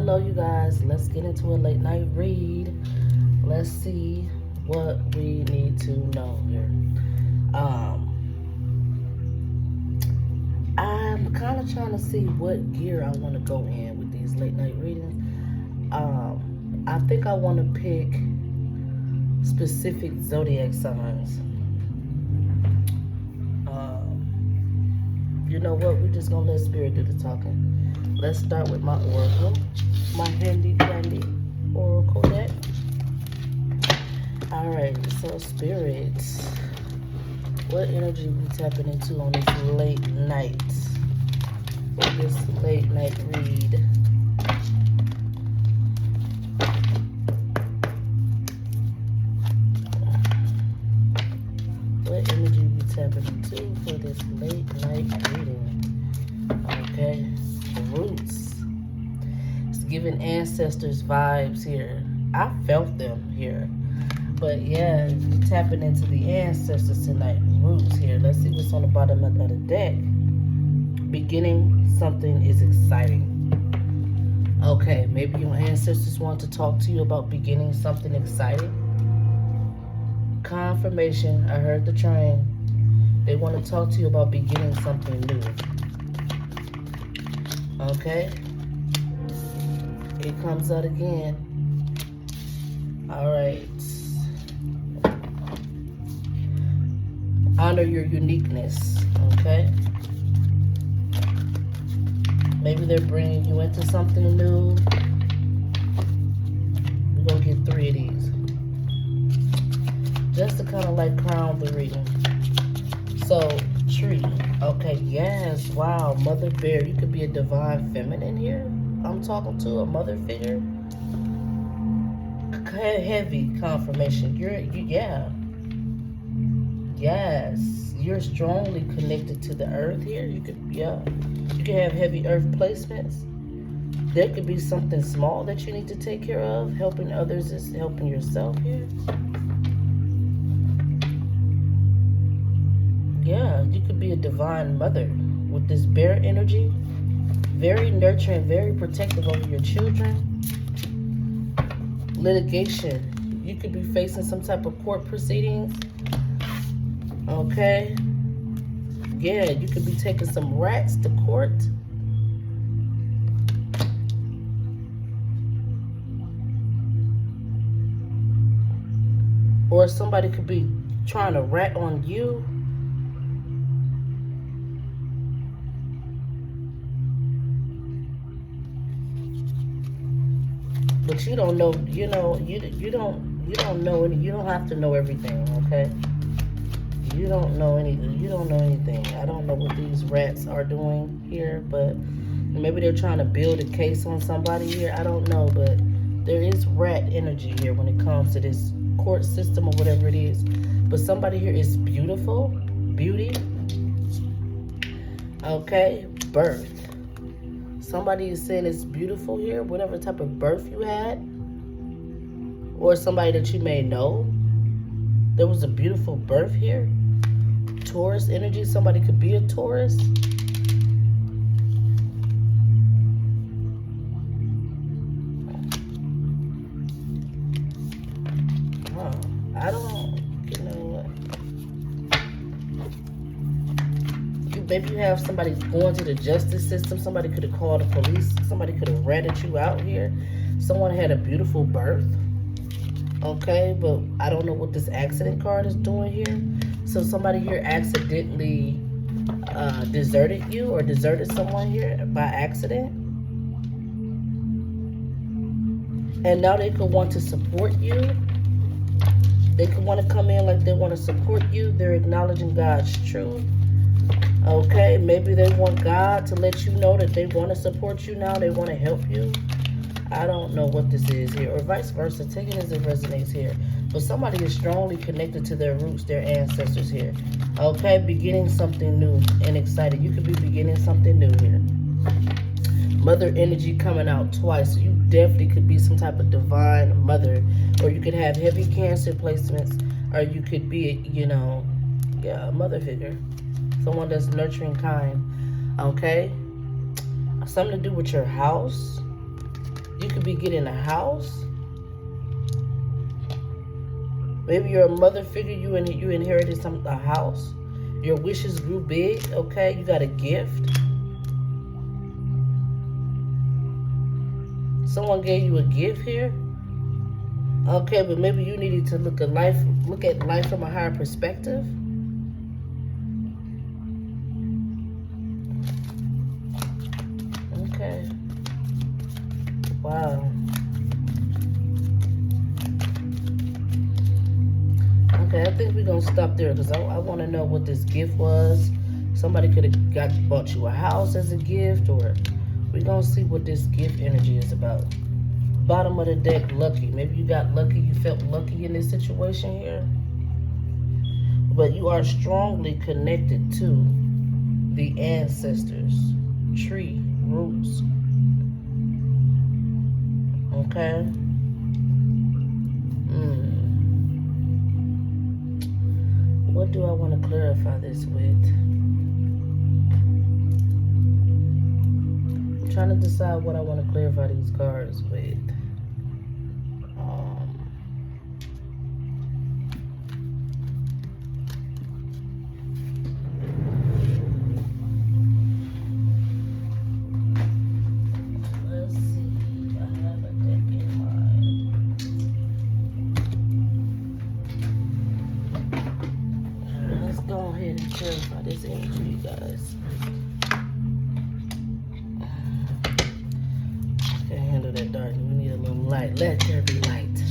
Hello, you guys. Let's get into a late night read. Let's see what we need to know here. I'm kind of trying to see what gear I want to go in with these late night readings. I think I want to pick specific zodiac signs. You know what? We're just gonna let spirit do the talking. Let's start with my oracle, my handy dandy oracle deck. All right, so spirit, what energy we tapping into on this late night? For this late night read. What energy we tapping into for this late night reading? Okay, roots. It's giving ancestors vibes here. I felt them here. But yeah, we're tapping into the ancestors tonight. Roots here. Let's see what's on the bottom of the deck. Beginning something is exciting. Okay, maybe your ancestors want to talk to you about beginning something exciting. Confirmation. I heard the train. They want to talk to you about beginning something new. Okay. It comes out again. All right. Honor your uniqueness. Okay. Maybe they're bringing you into something new. We're going to get 3 of these. Just to kind of like crown the reading. So, tree. Okay, yes. Wow, mother bear. You could be a divine feminine here. I'm talking to a mother figure. Heavy confirmation. Yeah. Yes. You're strongly connected to the earth here. You could have heavy earth placements. There could be something small that you need to take care of. Helping others is helping yourself here. Yeah, you could be a divine mother with this bear energy. Very nurturing, very protective over your children. Litigation. You could be facing some type of court proceedings. Okay. Yeah, you could be taking some rats to court. Or somebody could be trying to rat on you. But you don't know, you don't know any, you don't have to know everything, okay? You don't know anything. I don't know what these rats are doing here, but maybe they're trying to build a case on somebody here. I don't know, but there is rat energy here when it comes to this court system or whatever it is. But somebody here is beautiful, beauty. Okay, birth. Somebody is saying it's beautiful here, whatever type of birth you had. Or somebody that you may know. There was a beautiful birth here. Taurus energy, somebody could be a Taurus. I don't, maybe you have somebody going to the justice system. Somebody could have called the police. Somebody could have ratted you out here. Someone had a beautiful birth. Okay, but I don't know what this accident card is doing here. So somebody here accidentally deserted you or deserted someone here by accident. And now they could want to support you. They could want to come in like they want to support you. They're acknowledging God's truth. Okay, maybe they want God to let you know that they want to support you now. They want to help you. I don't know what this is here. Or vice versa. Take it as it resonates here. But somebody is strongly connected to their roots, their ancestors here. Okay, beginning something new and exciting. You could be beginning something new here. Mother energy coming out twice. So you definitely could be some type of divine mother. Or you could have heavy Cancer placements. Or you could be, a mother figure. Someone that's nurturing, kind. Okay? Something to do with your house. could be getting a house. Maybe you're a mother figure, you inherited a house. Your wishes grew big, okay? You got a gift. Someone gave you a gift here. Okay, but maybe you needed to look at life from a higher perspective. Okay. Wow. Okay, I think we're gonna stop there because I want to know what this gift was. Somebody could have bought you a house as a gift, or we're gonna see what this gift energy is about. Bottom of the deck, lucky. Maybe you got lucky, you felt lucky in this situation here. But you are strongly connected to the ancestors, tree, roots. Okay? What do I want to clarify this with? I'm trying to decide what I want to clarify these cards with. Let's see. I have a deck in mind. Let's go ahead and clarify this energy, you guys. That dark. We need a little light. Let there be light.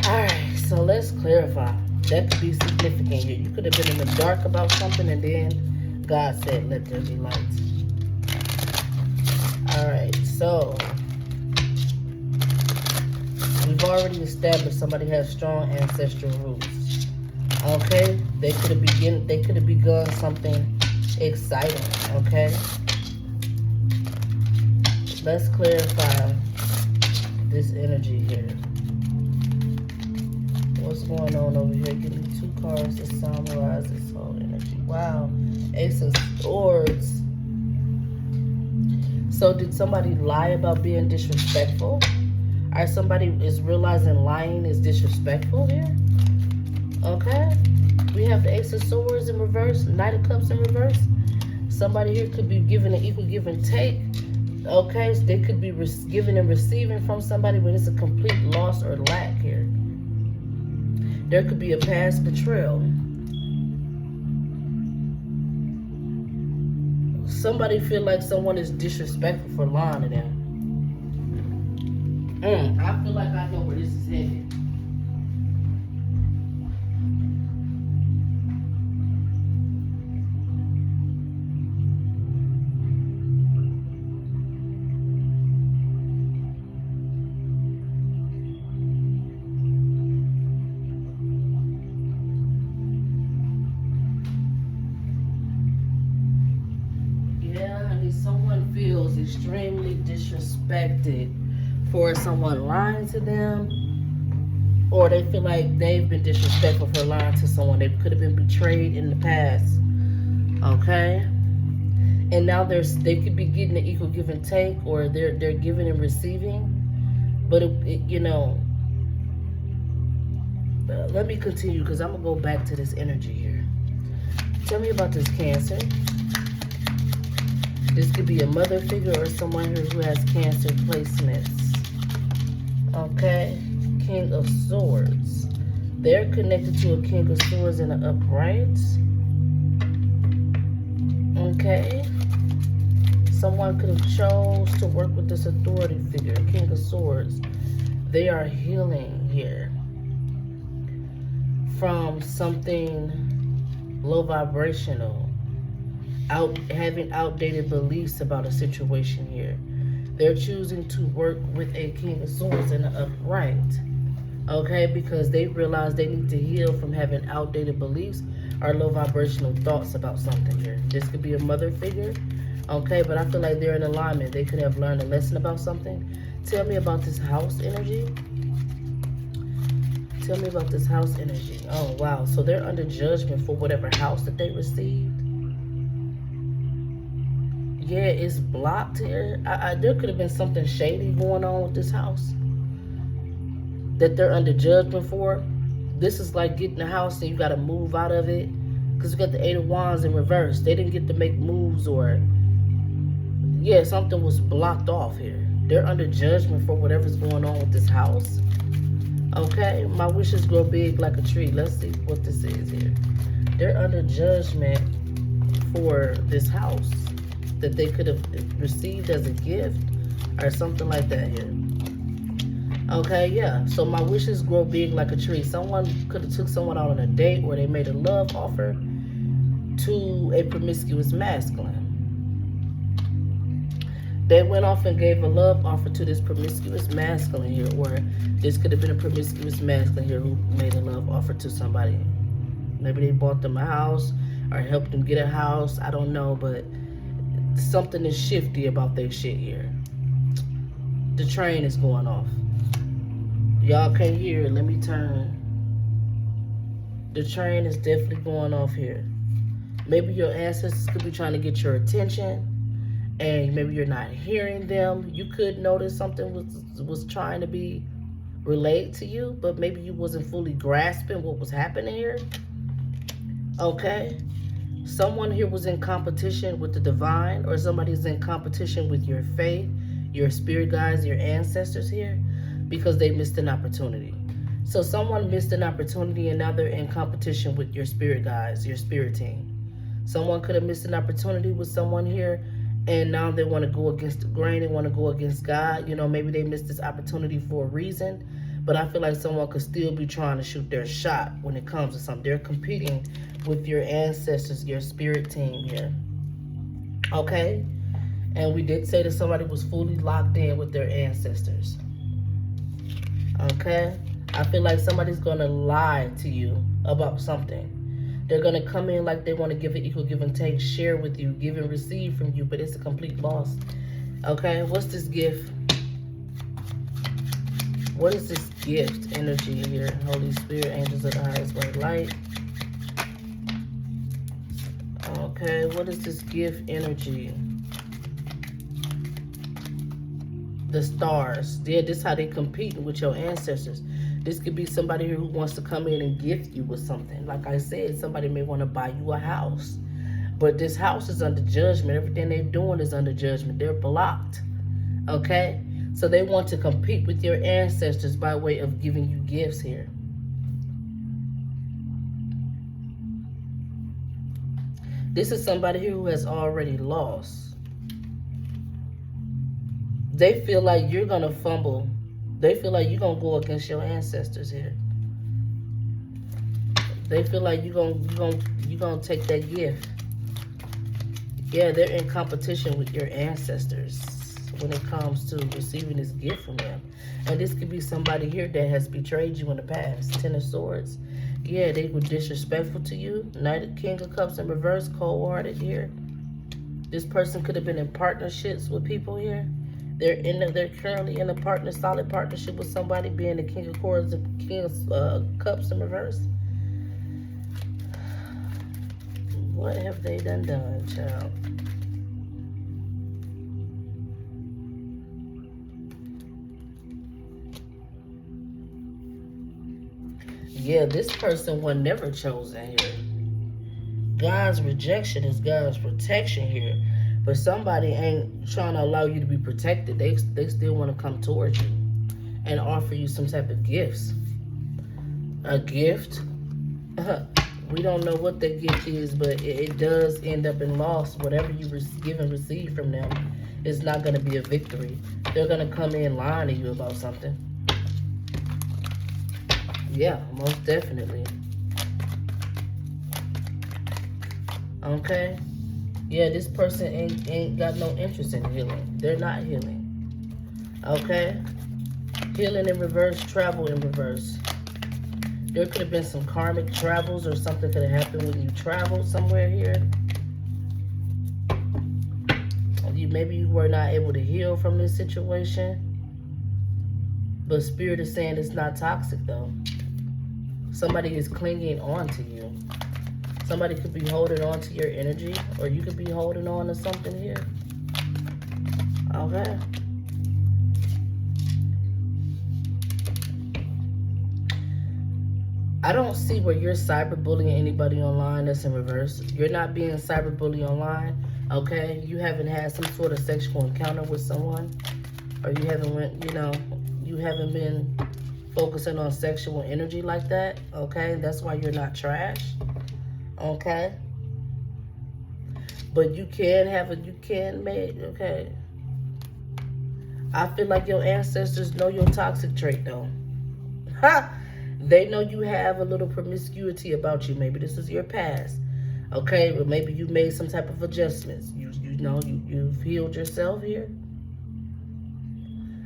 Alright, so let's clarify. That could be significant here. You could have been in the dark about something and then God said, let there be light. Alright, so we've already established somebody has strong ancestral roots. Okay? They could have begun something exciting, okay? Let's clarify this energy here. What's going on over here? Give me 2 cards to summarize this whole energy. Wow. Ace of Swords. So did somebody lie about being disrespectful? Or somebody is realizing lying is disrespectful here? Okay. We have the Ace of Swords in reverse. Knight of Cups in reverse. Somebody here could be giving an equal give and take. Okay, so they could be giving and receiving from somebody, but it's a complete loss or lack here. There could be a past betrayal. Somebody feel like someone is disrespectful for lying to them. I feel like I know where this is headed. Someone feels extremely disrespected for someone lying to them, or they feel like they've been disrespectful for lying to someone. They could have been betrayed in the past. Okay? And now they could be getting an equal give and take, or they're giving and receiving. But let me continue because I'm gonna go back to this energy here. Tell me about this Cancer. This could be a mother figure or someone who has Cancer placements. Okay? King of Swords. They're connected to a King of Swords in an upright. Okay? Someone could have chose to work with this authority figure, King of Swords. They are healing here from something low vibrational. Having outdated beliefs about a situation here. They're choosing to work with a King of Swords in the upright. Okay, because they realize they need to heal from having outdated beliefs or low vibrational thoughts about something here. This could be a mother figure. Okay, but I feel like they're in alignment. They could have learned a lesson about something. Tell me about this house energy. Tell me about this house energy. Oh, wow. So they're under judgment for whatever house that they received. Yeah, it's blocked here. There could have been something shady going on with this house that they're under judgment for. This is like getting a house and you got to move out of it because you got the Eight of Wands in reverse. They didn't get to make moves, or yeah, something was blocked off here. They're under judgment for whatever's going on with this house. Okay, my wishes grow big like a tree. Let's see what this is here. They're under judgment for this house that they could have received as a gift or something like that here. Okay, yeah. So my wishes grow big like a tree. Someone could have took someone out on a date where they made a love offer to a promiscuous masculine. They went off and gave a love offer to this promiscuous masculine here, or this could have been a promiscuous masculine here who made a love offer to somebody. Maybe they bought them a house or helped them get a house. I don't know, but something is shifty about their shit here. The train is going off. Y'all can't hear it. Let me turn. The train is definitely going off here. Maybe your ancestors could be trying to get your attention, and maybe you're not hearing them. You could notice something was trying to be relayed to you, but maybe you wasn't fully grasping what was happening here. Okay? Someone here was in competition with the divine, or somebody's in competition with your faith, your spirit guides, your ancestors here, because they missed an opportunity. So someone missed an opportunity and now they're in competition with your spirit guides, your spirit team. Someone could have missed an opportunity with someone here and now they want to go against the grain, they want to go against God. You know, maybe they missed this opportunity for a reason, but I feel like someone could still be trying to shoot their shot when it comes to something. They're competing with your ancestors, your spirit team here. Okay? And we did say that somebody was fully locked in with their ancestors. Okay? I feel like somebody's going to lie to you about something. They're going to come in like they want to give an equal give and take, share with you, give and receive from you, but it's a complete loss. Okay? What's this gift? What is this gift energy here? Holy Spirit, angels of the highest white light. Okay, what is this gift energy? The stars. Yeah, this is how they competing with your ancestors. This could be somebody here who wants to come in and gift you with something. Like I said, somebody may want to buy you a house. But this house is under judgment. Everything they're doing is under judgment. They're blocked. Okay? So they want to compete with your ancestors by way of giving you gifts here. This is somebody here who has already lost. They feel like you're going to fumble. They feel like you're going to go against your ancestors here. They feel like you're going to take that gift. Yeah, they're in competition with your ancestors when it comes to receiving this gift from them. And this could be somebody here that has betrayed you in the past. Ten of Swords. Yeah, they were disrespectful to you. King of Cups in reverse, cold-hearted here. This person could have been in partnerships with people here. They're currently in a solid partnership with somebody, being the King of Swords and King of Cups in reverse. What have they done, child? Yeah, this person was never chosen here. God's rejection is God's protection here. But somebody ain't trying to allow you to be protected. They still want to come towards you and offer you some type of gifts. A gift. We don't know what that gift is, but it does end up in loss. Whatever you give and receive from them is not going to be a victory. They're going to come in lying to you about something. Yeah, most definitely. Okay? Yeah, this person ain't got no interest in healing. They're not healing. Okay? Healing in reverse, travel in reverse. There could have been some karmic travels or something could have happened when you traveled somewhere here. Maybe you were not able to heal from this situation. But Spirit is saying it's not toxic though. Somebody is clinging on to you. Somebody could be holding on to your energy, or you could be holding on to something here. Okay. I don't see where you're cyberbullying anybody online. That's in reverse. You're not being cyberbullied online, okay? You haven't had some sort of sexual encounter with someone, or you haven't you haven't been focusing on sexual energy like that, okay? That's why you're not trash, okay? But you can make, okay? I feel like your ancestors know your toxic trait, though. Ha! They know you have a little promiscuity about you. Maybe this is your past, okay? But maybe you made some type of adjustments. You've healed yourself here.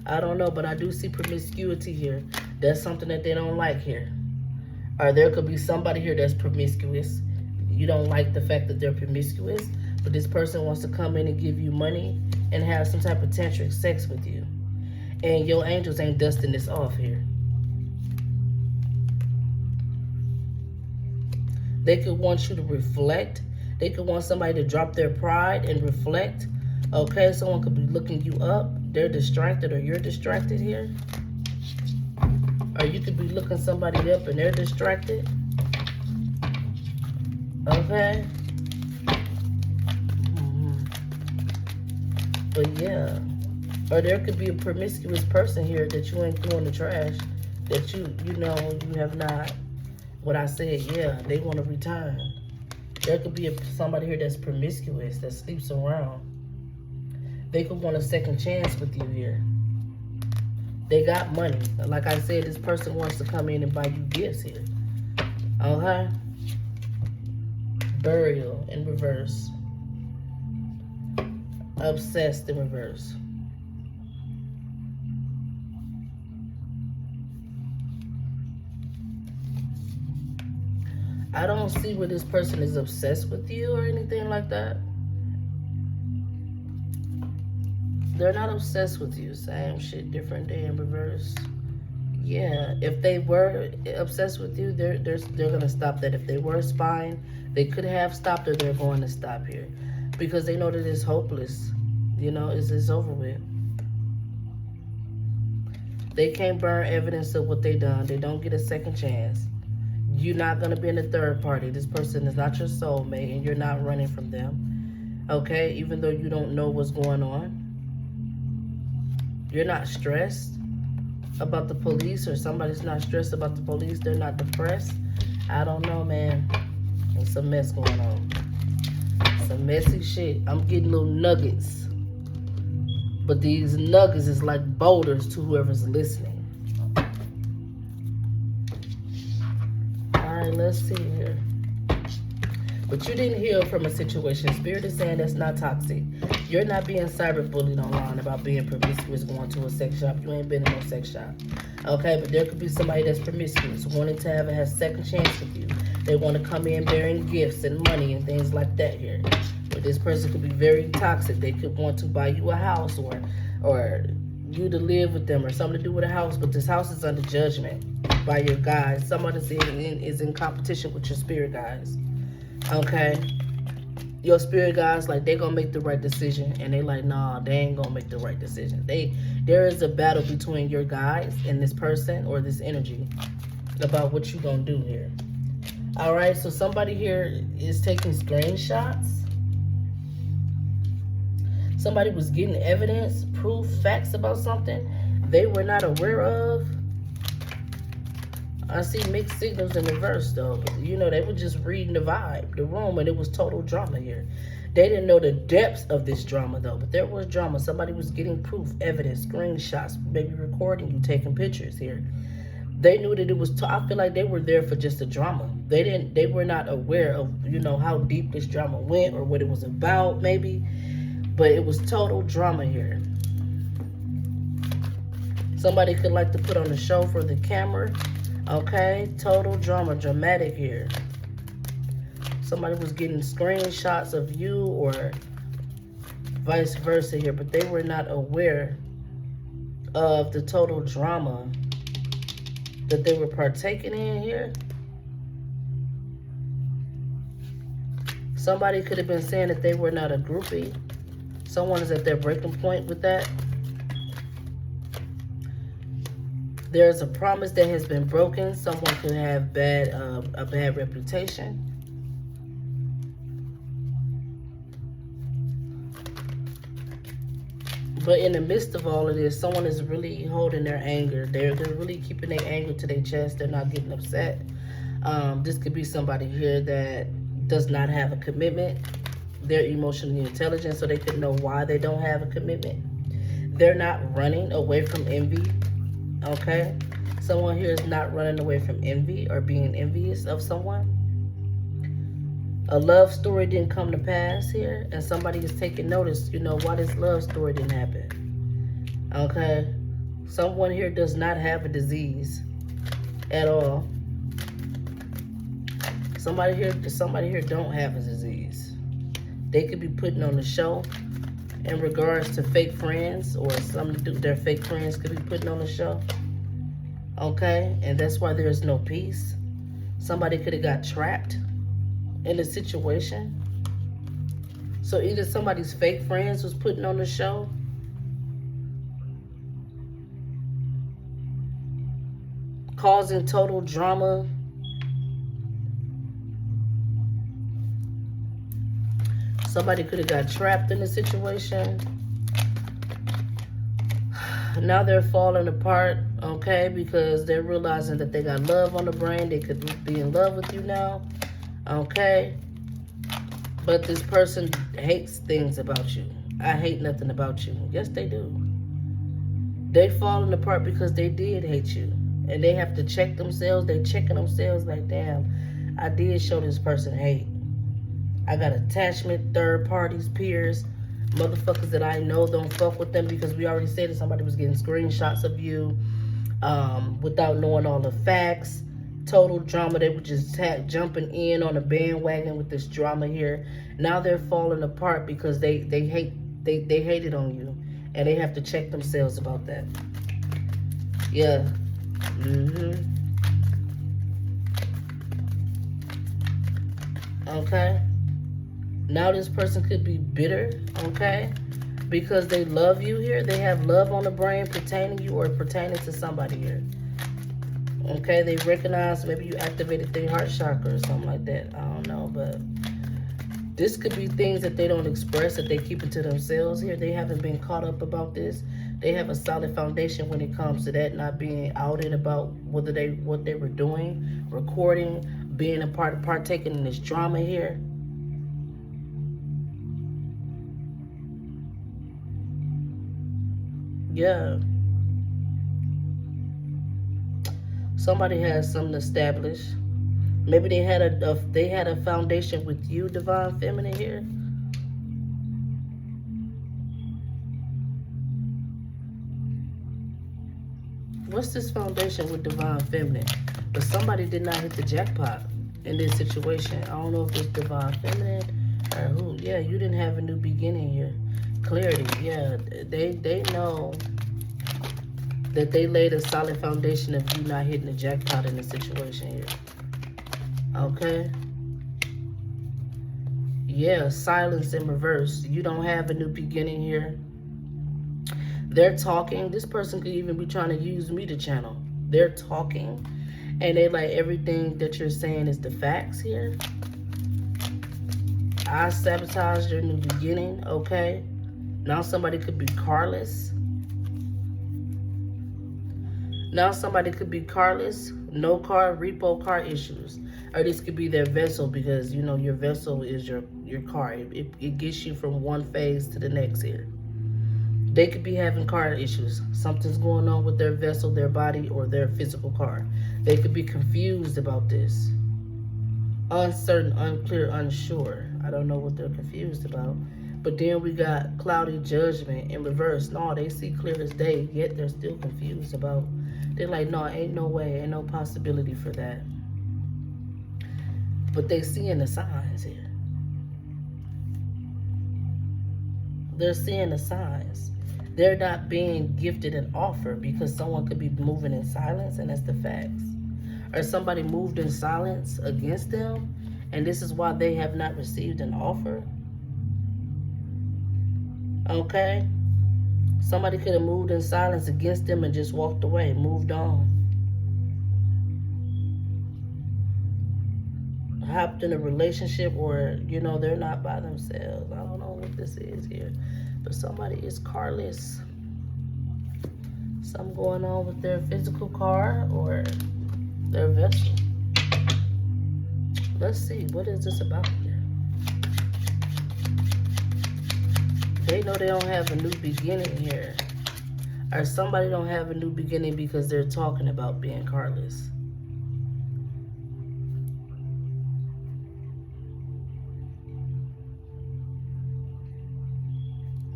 I don't know, but I do see promiscuity here. That's something that they don't like here. Or there could be somebody here that's promiscuous. You don't like the fact that they're promiscuous, but this person wants to come in and give you money and have some type of tantric sex with you. And your angels ain't dusting this off here. They could want you to reflect. They could want somebody to drop their pride and reflect. Okay, someone could be looking you up. They're distracted or you're distracted here. Or you could be looking somebody up and they're distracted. Okay. But yeah. Or there could be a promiscuous person here that you ain't throwing the trash. That you have not. What I said, yeah, they want to return. There could be somebody here that's promiscuous, that sleeps around. They could want a second chance with you here. They got money. Like I said, this person wants to come in and buy you gifts here. Okay? Burial in reverse. Obsessed in reverse. I don't see where this person is obsessed with you or anything like that. They're not obsessed with you. Same shit, different day in reverse. Yeah, if they were obsessed with you, they're gonna stop that. If they were spying, they could have stopped, or they're going to stop here because they know that it's hopeless. It's over with. They can't burn evidence of what they done. They don't get a second chance. You're not going to be in a third party. This person is not your soulmate, and you're not running from them. Okay? Even though you don't know what's going on. You're not stressed about the police, or somebody's not stressed about the police. They're not depressed. I don't know, man. There's some mess going on. Some messy shit. I'm getting little nuggets. But these nuggets is like boulders to whoever's listening. Let's see here. But you didn't heal from a situation. Spirit is saying that's not toxic. You're not being cyberbullied online about being promiscuous, going to a sex shop. You ain't been in no sex shop. Okay, but there could be somebody that's promiscuous, wanting to have a second chance with you. They want to come in bearing gifts and money and things like that here. But this person could be very toxic. They could want to buy you a house or you to live with them or something to do with a house, but this house is under judgment by your guides. Somebody is in competition with your spirit guides. Okay? Your spirit guides, like, they gonna make the right decision, and they like, nah, they ain't gonna make the right decision. There is a battle between your guides and this person or this energy about what you gonna do here. All right, so somebody here is taking screenshots. Somebody was getting evidence, proof, facts about something they were not aware of. I see mixed signals in reverse, though. They were just reading the vibe, the room, and it was total drama here. They didn't know the depths of this drama, though, but there was drama. Somebody was getting proof, evidence, screenshots, maybe recording you, taking pictures here. They knew that it was, I feel like they were there for just the drama. They were not aware of, how deep this drama went or what it was about, maybe. But it was total drama here. Somebody could like to put on a show for the camera. Okay, total drama, dramatic here. Somebody was getting screenshots of you or vice versa here, but they were not aware of the total drama that they were partaking in here. Somebody could have been saying that they were not a groupie. Someone is at their breaking point with that. There's a promise that has been broken. Someone could have a bad reputation. But in the midst of all of this, someone is really holding their anger. They're really keeping their anger to their chest. They're not getting upset. This could be somebody here that does not have a commitment. They're emotionally intelligent, so they could know why they don't have a commitment. They're not running away from envy. Okay? Someone here is not running away from envy or being envious of someone. A love story didn't come to pass here, and somebody is taking notice, why this love story didn't happen. Okay? Someone here does not have a disease at all. Somebody here don't have a disease. They could be putting on a show in regards to fake friends, or something to do with their fake friends could be putting on a show. Okay? And that's why there's no peace. Somebody could have got trapped in a situation. So either somebody's fake friends was putting on the show, causing total drama. Somebody could have got trapped in a situation. Now they're falling apart, okay, because they're realizing that they got love on the brain. They could be in love with you now, okay? But this person hates things about you. I hate nothing about you. Yes, they do. They falling apart because they did hate you. And they have to check themselves. They checking themselves like, damn, I did show this person hate. I got attachment, third parties, peers, motherfuckers that I know don't fuck with them, because we already said that somebody was getting screenshots of you without knowing all the facts. Total drama. They were just jumping in on a bandwagon with this drama here. Now they're falling apart because they hated on you, and they have to check themselves about that. Yeah. Okay. Now this person could be bitter, okay, because they love you here. They have love on the brain pertaining to you or pertaining to somebody here. Okay, they recognize maybe you activated their heart chakra or something like that. I don't know, but this could be things that they don't express, that they keep it to themselves here. They haven't been caught up about this. They have a solid foundation when it comes to that, not being outed about what they were doing, recording, being a partaking in this drama here. Yeah. Somebody has something established. Maybe they had a foundation with you, Divine Feminine here. What's this foundation with Divine Feminine? But somebody did not hit the jackpot in this situation. I don't know if it's Divine Feminine or who. Yeah, you didn't have a new beginning here. Clarity. Yeah, they know that they laid a solid foundation of you not hitting the jackpot in this situation here. Okay? Yeah, silence in reverse. You don't have a new beginning here. They're talking. This person could even be trying to use me to channel. They're talking, and they like everything that you're saying is the facts here. I sabotaged your new beginning, okay? Now somebody could be carless. Now somebody could be carless, no car, repo car issues. Or this could be their vessel, because, your vessel is your car. It gets you from one phase to the next here. They could be having car issues. Something's going on with their vessel, their body, or their physical car. They could be confused about this. Uncertain, unclear, unsure. I don't know what they're confused about. But then we got cloudy judgment in reverse. No, they see clear as day, yet they're still confused about. They're like, no, ain't no way, ain't no possibility for that. But they seeing the signs here. They're seeing the signs. They're not being gifted an offer because someone could be moving in silence, and that's the facts. Or somebody moved in silence against them, and this is why they have not received an offer. Okay? Somebody could have moved in silence against them and just walked away, moved on. Hopped in a relationship where, they're not by themselves. I don't know what this is here. But somebody is carless. Something going on with their physical car or their vessel. Let's see. What is this about here? They know they don't have a new beginning here. Or somebody don't have a new beginning because they're talking about being carless.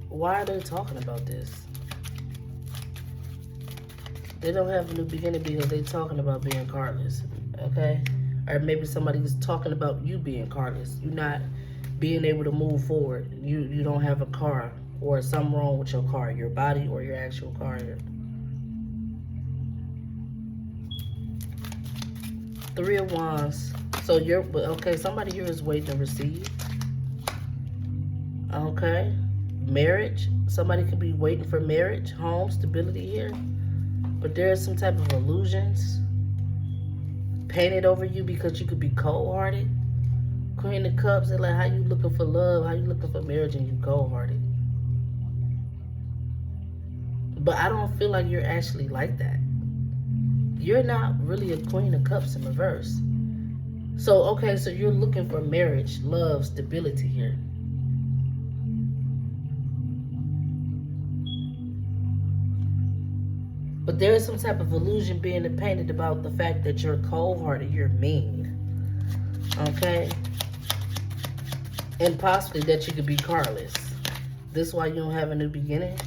Why are they talking about this? They don't have a new beginning because they're talking about being carless. Okay? Or maybe somebody's talking about you being carless. You not being able to move forward. You don't have a car or something wrong with your car, your body or your actual car here. 3 of Wands. So somebody here is waiting to receive. Okay. Marriage. Somebody could be waiting for marriage, home, stability here. But there are some type of illusions painted over you because you could be cold-hearted. Queen of Cups, they're like, how you looking for love? How you looking for marriage and you cold-hearted? But I don't feel like you're actually like that. You're not really a Queen of Cups in reverse. So you're looking for marriage, love, stability here. But there is some type of illusion being painted about the fact that you're cold-hearted, you're mean. Okay? And possibly that you could be carless. This is why you don't have a new beginning?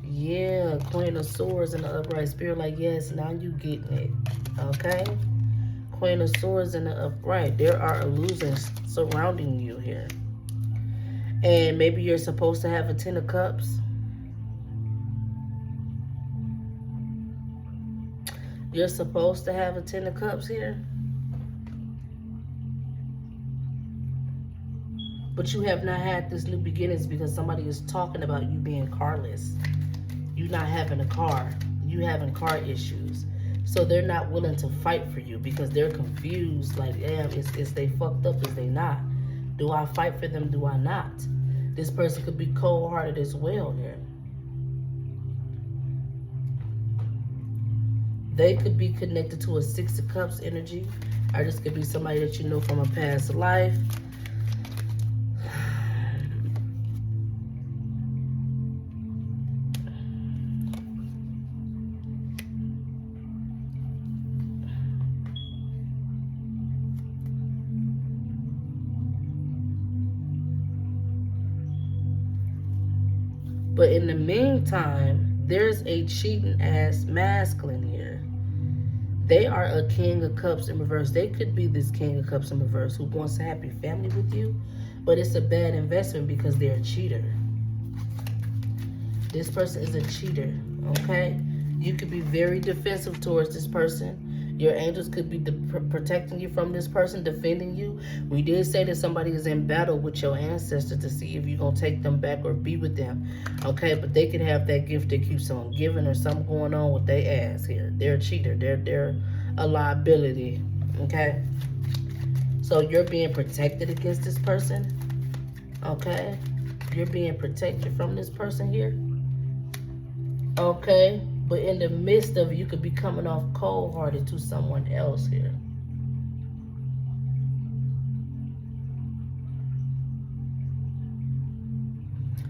Yeah, Queen of Swords in the upright spirit, like, yes, now you getting it. Okay? Queen of Swords in the upright. There are illusions surrounding you here. And maybe you're supposed to have a 10 of Cups. You're supposed to have a 10 of Cups here. But you have not had this new beginnings because somebody is talking about you being carless. You not having a car. You having car issues. So they're not willing to fight for you because they're confused. Like, damn, is they fucked up? Is they not? Do I fight for them? Do I not? This person could be cold-hearted as well here. They could be connected to a 6 of Cups energy. Or this could be somebody that you know from a past life. But in the meantime, there's a cheating ass masculine here. They are a King of Cups in reverse. They could be this King of Cups in reverse who wants a happy family with you, but it's a bad investment because they're a cheater. This person is a cheater, okay? You could be very defensive towards this person. Your angels could be protecting you from this person, defending you. We did say that somebody is in battle with your ancestors to see if you're going to take them back or be with them. Okay, but they could have that gift that keeps on giving or something going on with their ass here. They're a cheater. They're a liability. Okay? So you're being protected against this person. Okay? You're being protected from this person here. Okay? But in the midst of it, you could be coming off cold-hearted to someone else here.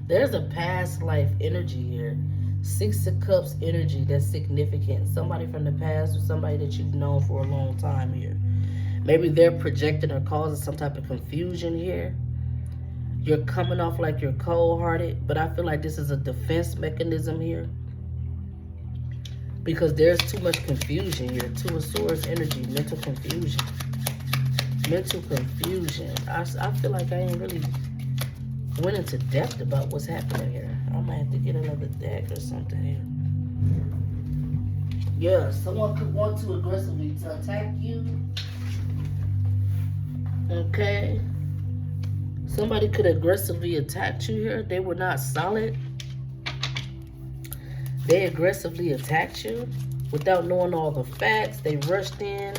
There's a past life energy here. 6 of Cups energy that's significant. Somebody from the past or somebody that you've known for a long time here. Maybe they're projecting or causing some type of confusion here. You're coming off like you're cold-hearted, but I feel like this is a defense mechanism here. Because there's too much confusion here. 2 of Swords energy, mental confusion. Mental confusion. I feel like I ain't really went into depth about what's happening here. I might have to get another deck or something here. Yeah, someone could want to aggressively attack you. Okay. Somebody could aggressively attack you here. They were not solid. They aggressively attacked you without knowing all the facts. They rushed in,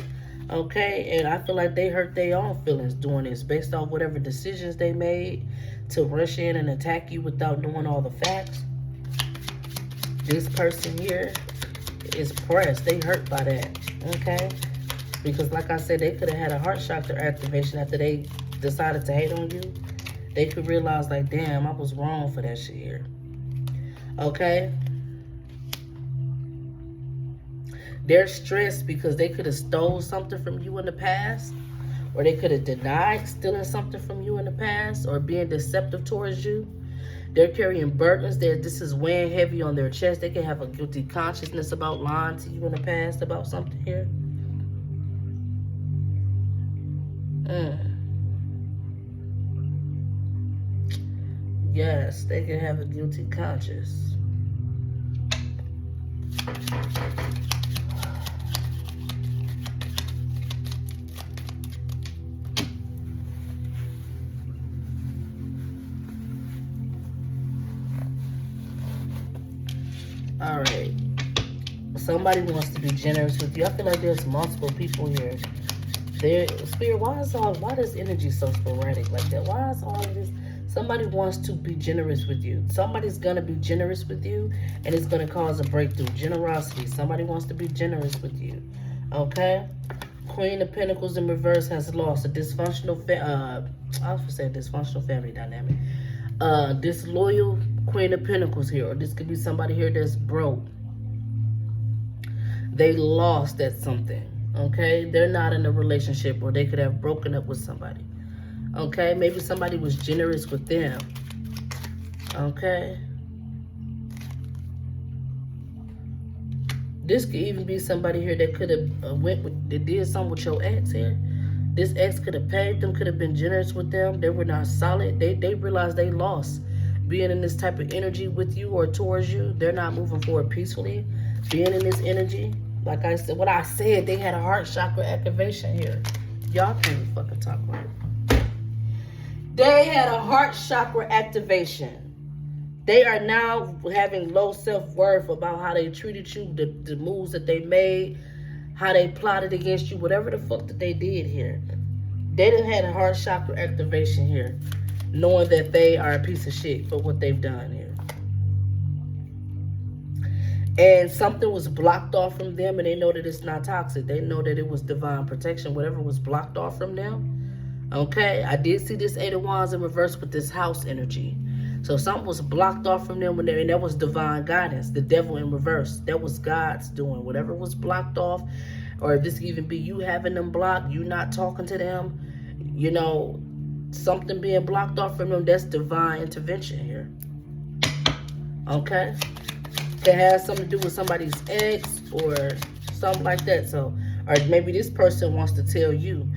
okay? And I feel like they hurt their own feelings doing this based off whatever decisions they made to rush in and attack you without knowing all the facts. This person here is pressed. They hurt by that, okay? Because like I said, they could have had a heart chakra activation after they decided to hate on you. They could realize like, damn, I was wrong for that shit here, okay? They're stressed because they could have stole something from you in the past, or they could have denied stealing something from you in the past, or being deceptive towards you. They're carrying burdens. This is weighing heavy on their chest. They can have a guilty consciousness about lying to you in the past about something here. Yes, they can have a guilty conscience. All right. Somebody wants to be generous with you. I feel like there's multiple people here. Spirit, why is energy so sporadic like that? Why is all of this? Somebody wants to be generous with you. Somebody's going to be generous with you, and it's going to cause a breakthrough. Generosity. Somebody wants to be generous with you. Okay? Queen of Pentacles in reverse has lost a dysfunctional family dynamic. Disloyal Queen of Pentacles here, or this could be somebody here that's broke. They lost at something. Okay? They're not in a relationship, or they could have broken up with somebody. Okay, maybe somebody was generous with them. Okay. This could even be somebody here that could have did something with your ex here. This ex could have paid them, could have been generous with them. They were not solid. They realized they lost being in this type of energy with you or towards you. They're not moving forward peacefully. Being in this energy, like I said, what I said, they had a heart chakra activation here. Y'all can't even fucking talk right. They had a heart chakra activation. They are now having low self-worth about how they treated you, the moves that they made, how they plotted against you, whatever the fuck that they did here. They done had a heart chakra activation here, knowing that they are a piece of shit for what they've done here. And something was blocked off from them, and they know that it's not toxic. They know that it was divine protection, whatever was blocked off from them. Okay, I did see this Eight of Wands in reverse with this house energy. So something was blocked off from them, and that was divine guidance. The devil in reverse. That was God's doing. Whatever was blocked off, or this even be you having them blocked, you not talking to them, you know, something being blocked off from them, that's divine intervention here. Okay? It has something to do with somebody's ex or something like that. So, or maybe this person wants to tell you,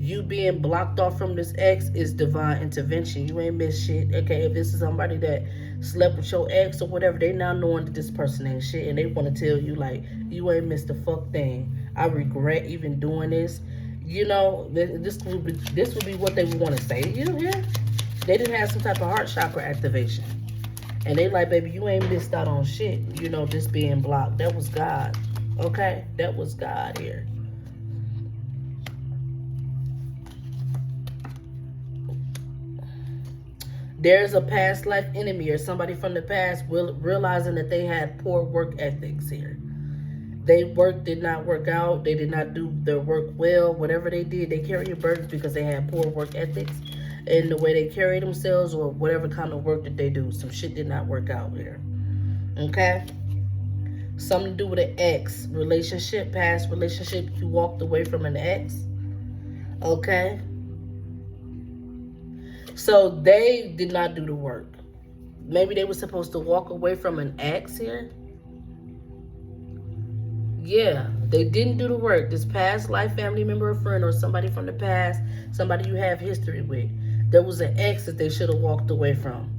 you being blocked off from this ex is divine intervention. You ain't missed shit. Okay, if this is somebody that slept with your ex or whatever, they now knowing that this person ain't shit, and they want to tell you like, you ain't missed a fuck thing. I regret even doing this. You know, this would be what they would want to say to you here. They didn't have some type of heart chakra activation, and they like, baby, you ain't missed out on shit. You know, this being blocked, that was God. Okay, that was God here. There's a past life enemy or somebody from the past realizing that they had poor work ethics here. Their work did not work out. They did not do their work well. Whatever they did, they carried burdens because they had poor work ethics in the way they carry themselves or whatever kind of work that they do. Some shit did not work out here. Okay? Something to do with an ex relationship, past relationship. You walked away from an ex. Okay? So they did not do the work. Maybe they were supposed to walk away from an ex here. Yeah, they didn't do the work. This past life family member or friend or somebody from the past, somebody you have history with, there was an ex that they should have walked away from.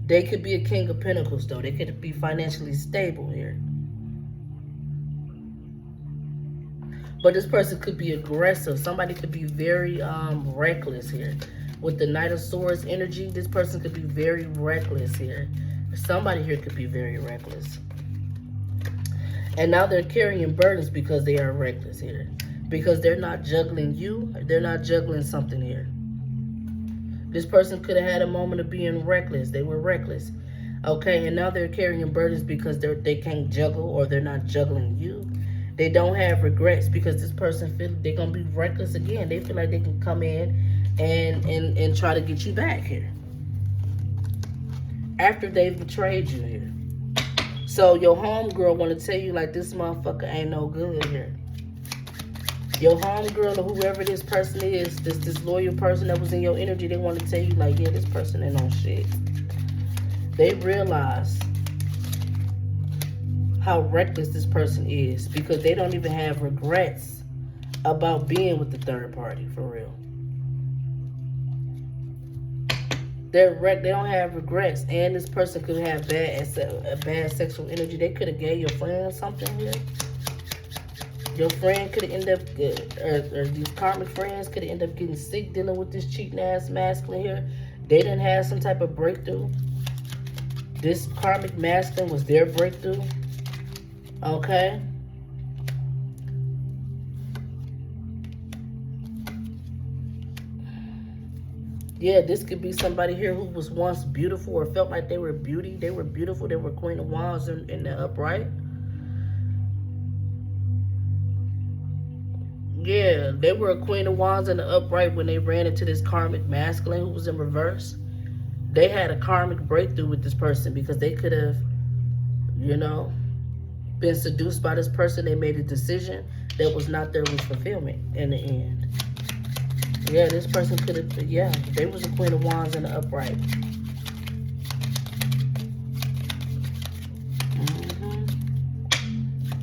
They could be a King of Pentacles though. They could be financially stable here. But this person could be aggressive. Somebody could be very reckless here With the Knight of Swords energy, this person could be very reckless here. Somebody here could be very reckless. And now they're carrying burdens because they are reckless here. Because they're not juggling you, they're not juggling something here. This person could have had a moment of being reckless. They were reckless. Okay, and now they're carrying burdens because they can't juggle, or they're not juggling you. They don't have regrets because this person feel they're gonna be reckless again. They feel like they can come in and try to get you back here after they've betrayed you here. So your homegirl want to tell you like, this motherfucker ain't no good here. Your homegirl, or whoever this person is, this loyal person that was in your energy, they want to tell you like, yeah, this person ain't on shit. They realize how reckless this person is because they don't even have regrets about being with the third party, for real. They don't have regrets, and this person could have bad sexual energy. They could have gave your friend something here. Your friend could have ended up, or these karmic friends could have ended up getting sick dealing with this cheating ass masculine here. They didn't have some type of breakthrough. This karmic masculine was their breakthrough. Okay? Yeah, this could be somebody here who was once beautiful or felt like they were beauty. They were beautiful. They were Queen of Wands in the upright. Yeah, they were a Queen of Wands in the upright when they ran into this karmic masculine who was in reverse. They had a karmic breakthrough with this person because they could have, you know, been seduced by this person. They made a decision that was not their wish fulfillment in the end. Yeah, this person could have, yeah, they was a Queen of Wands in the upright.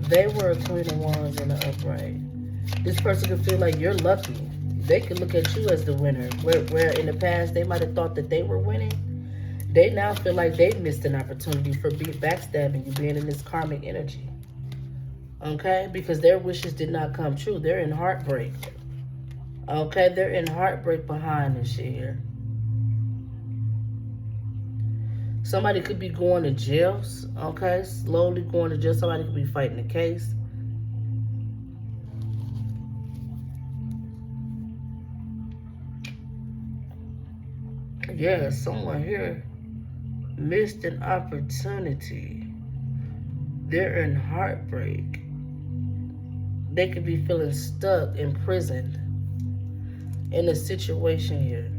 They were a Queen of Wands in the upright. This person could feel like you're lucky. They could look at you as the winner. Where in the past they might have thought that they were winning. They now feel like they missed an opportunity for backstabbing you, being in this karmic energy. Okay? Because their wishes did not come true. They're in heartbreak. Okay? They're in heartbreak behind this shit here. Somebody could be going to jail. Okay? Slowly going to jail. Somebody could be fighting a case. Yeah, someone here missed an opportunity. They're in heartbreak. They could be feeling stuck, imprisoned in a situation here.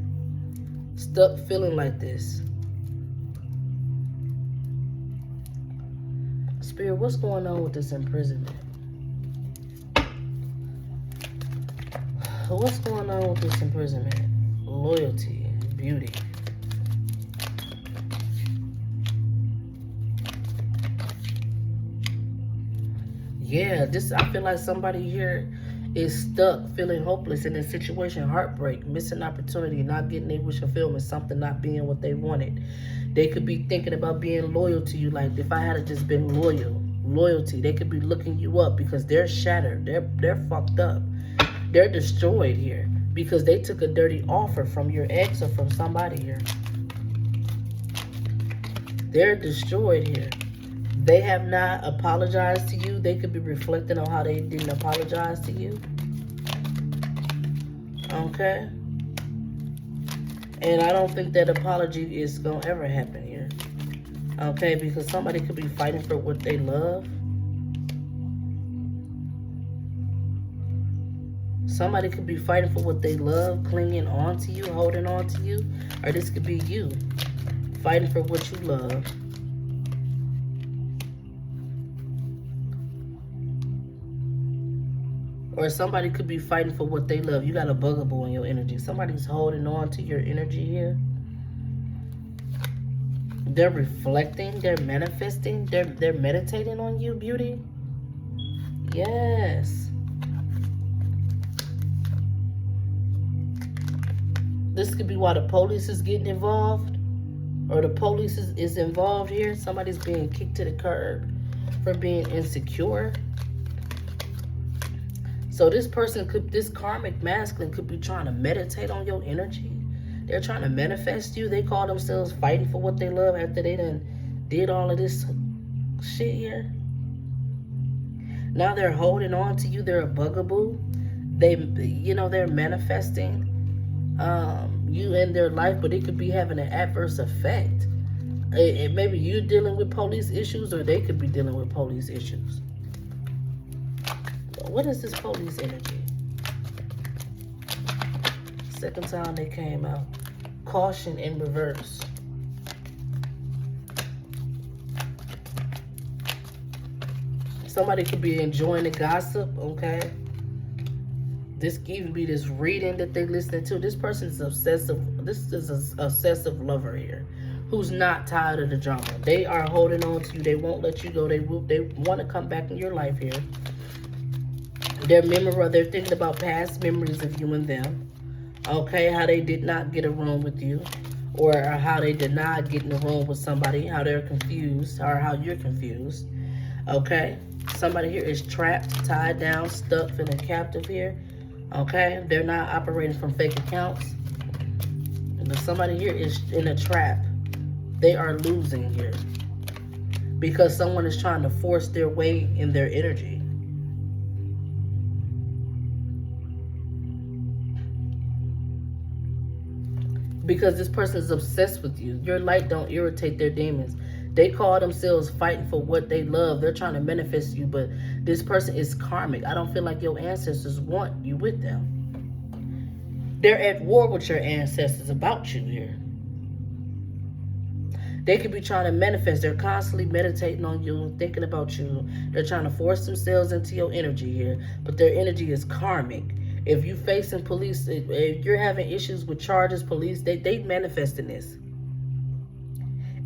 Stuck feeling like this. Spirit, what's going on with this imprisonment? What's going on with this imprisonment? Loyalty, beauty. Yeah, I feel like somebody here is stuck, feeling hopeless in this situation, heartbreak, missing opportunity, not getting their wish fulfillment, something not being what they wanted. They could be thinking about being loyal to you, like if I had just been loyalty. They could be looking you up because they're shattered, they're fucked up, they're destroyed here because they took a dirty offer from your ex or from somebody here. They're destroyed here. They have not apologized to you. They could be reflecting on how they didn't apologize to you. Okay? And I don't think that apology is going to ever happen here. Okay? Because somebody could be fighting for what they love. Somebody could be fighting for what they love, clinging on to you, holding on to you. Or this could be you fighting for what you love. Or somebody could be fighting for what they love. You got a bugaboo in your energy. Somebody's holding on to your energy here. They're reflecting. They're manifesting. They're meditating on you, beauty. Yes. This could be why the police is getting involved. Or the police is involved here. Somebody's being kicked to the curb for being insecure. So this karmic masculine could be trying to meditate on your energy, They're trying to manifest you. They call themselves fighting for what they love after they done did all of this shit here. Now they're holding on to you. They're a bugaboo. They're manifesting you in their life, but it could be having an adverse effect. Maybe you're dealing with police issues, or they could be dealing with police issues. What is this police energy? Second time they came out. Caution in reverse. Somebody could be enjoying the gossip, okay? This could even be this reading that they listening to. This person is obsessive. This is an obsessive lover here who's not tired of the drama. They are holding on to you. They won't let you go. They want to come back in your life here. They're thinking about past memories of you and them. Okay, how they did not get a room with you, or how they did not get in a room with somebody, how they're confused, or how you're confused. Okay, somebody here is trapped, tied down, stuck, feeling captive here. Okay, they're not operating from fake accounts. But somebody here is in a trap. They are losing here because someone is trying to force their way in their energy. Because this person is obsessed with you. Your light don't irritate their demons. They call themselves fighting for what they love. They're trying to manifest you, but this person is karmic. I don't feel like your ancestors want you with them. They're at war with your ancestors about you here. They could be trying to manifest. They're constantly meditating on you, thinking about you. They're trying to force themselves into your energy here, but their energy is karmic. If you're facing police, if you're having issues with charges, police, they manifesting this.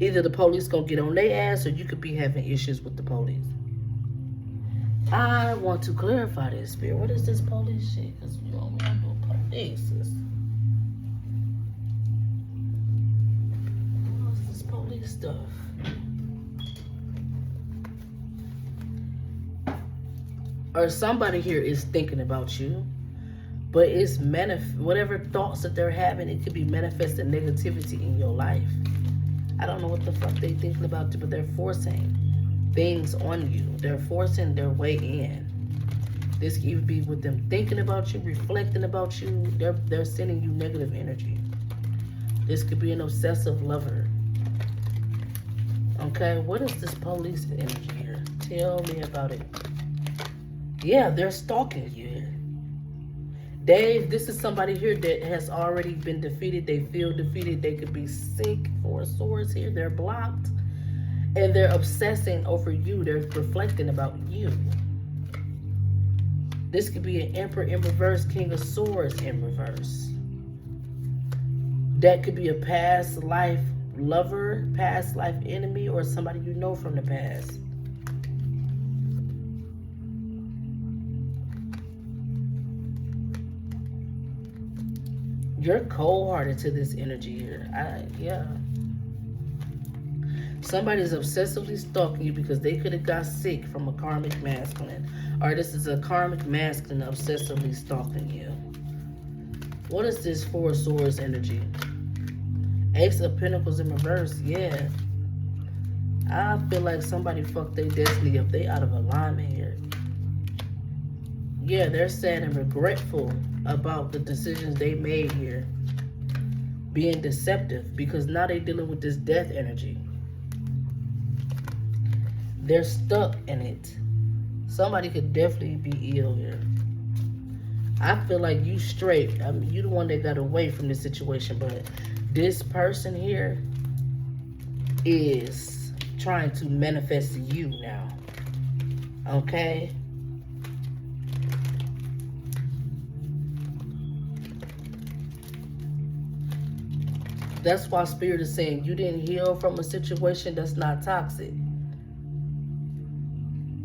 Either the police gonna get on their ass, or you could be having issues with the police. I want to clarify this, Spirit. What is this police shit? Because we don't know police. What's this police stuff? Or somebody here is thinking about you. But it's whatever thoughts that they're having, it could be manifesting negativity in your life. I don't know what the fuck they thinking about you, but they're forcing things on you. They're forcing their way in. This could even be with them thinking about you, reflecting about you. They're sending you negative energy. This could be an obsessive lover. Okay, what is this police energy here? Tell me about it. Yeah, they're stalking you here. This is somebody here that has already been defeated. They feel defeated. They could be sick for swords here. They're blocked. And they're obsessing over you. They're reflecting about you. This could be an Emperor in reverse, King of Swords in reverse. That could be a past life lover, past life enemy, or somebody you know from the past. You're cold-hearted to this energy here. Yeah. Somebody's obsessively stalking you because they could have got sick from a karmic masculine. Or this is a karmic masculine obsessively stalking you. What is this Four of Swords energy? Ace of Pentacles in reverse. Yeah. I feel like somebody fucked their destiny up. They out of alignment here. Yeah, they're sad and regretful about the decisions they made here. Being deceptive, because now they're dealing with this death energy. They're stuck in it. Somebody could definitely be ill here. I feel like you straight. I mean, you the one that got away from this situation, but this person here is trying to manifest you now. Okay? That's why Spirit is saying you didn't heal from a situation that's not toxic.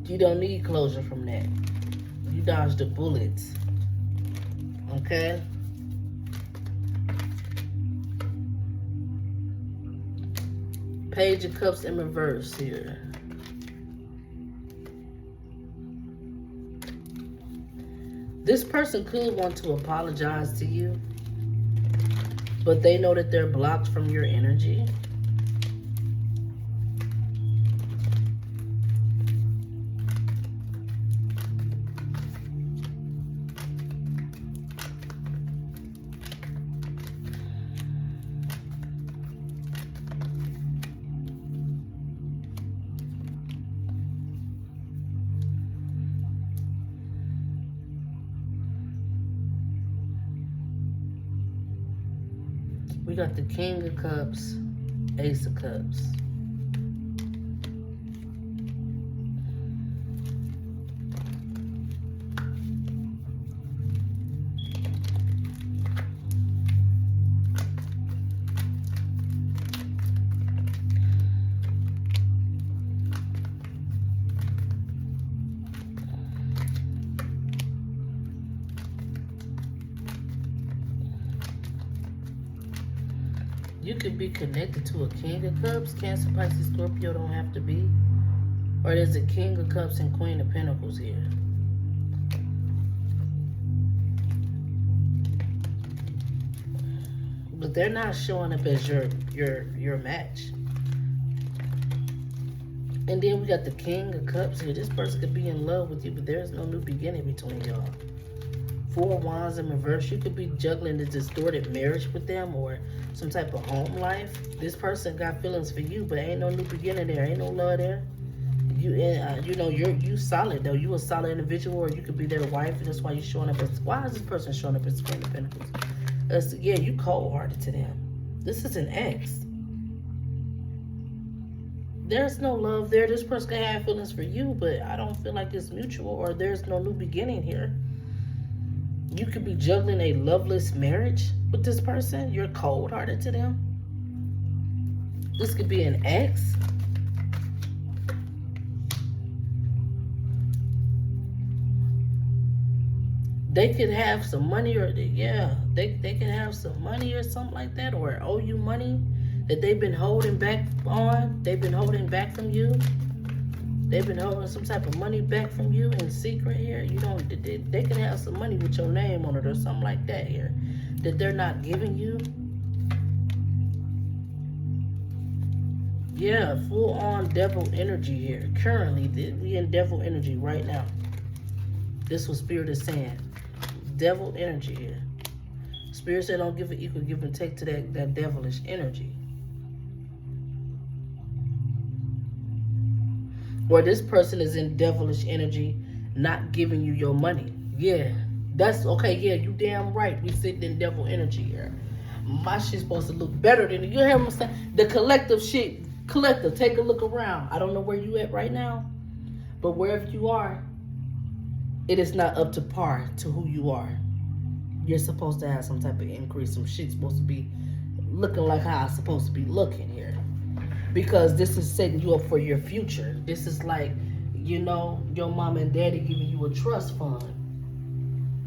You don't need closure from that. You dodged the bullets. Okay? Page of Cups in reverse here. This person could want to apologize to you. But they know that they're blocked from your energy. We got the King of Cups, Ace of Cups. You could be connected to a King of Cups. Cancer, Pisces, Scorpio don't have to be. Or there's a King of Cups and Queen of Pentacles here. But they're not showing up as your match. And then we got the King of Cups here. This person could be in love with you, but there's no new beginning between y'all. Four of Wands in reverse. You could be juggling the distorted marriage with them or some type of home life. This person got feelings for you, but ain't no new beginning there. Ain't no love there. You know, you solid though. You a solid individual, or you could be their wife, and that's why you're showing up as. Why is this person showing up as Queen of Pentacles? Yeah, you cold-hearted to them. This is an ex. There's no love there. This person can have feelings for you, but I don't feel like it's mutual, or there's no new beginning here. You could be juggling a loveless marriage with this person. You're cold-hearted to them. This could be an ex. They could have some money, or they can have some money or something like that, or owe you money that they've been holding back on. They've been holding back from you. They've been holding some type of money back from you in secret here. You don't. They can have some money with your name on it or something like that here that they're not giving you. Yeah, full on devil energy here. Currently, we in devil energy right now. This was Spirit is saying. Devil energy here. Spirit said don't give an equal give and take to that devilish energy. Or this person is in devilish energy, not giving you your money. Yeah, that's okay. Yeah, you damn right. We sitting in devil energy here. My shit's supposed to look better than you. Hear what I'm saying? The collective shit. Collective, take a look around. I don't know where you at right now, but wherever you are, it is not up to par to who you are. You're supposed to have some type of increase. Some shit's supposed to be looking like how it's supposed to be looking here. Because this is setting you up for your future. This is like, you know, your mom and daddy giving you a trust fund.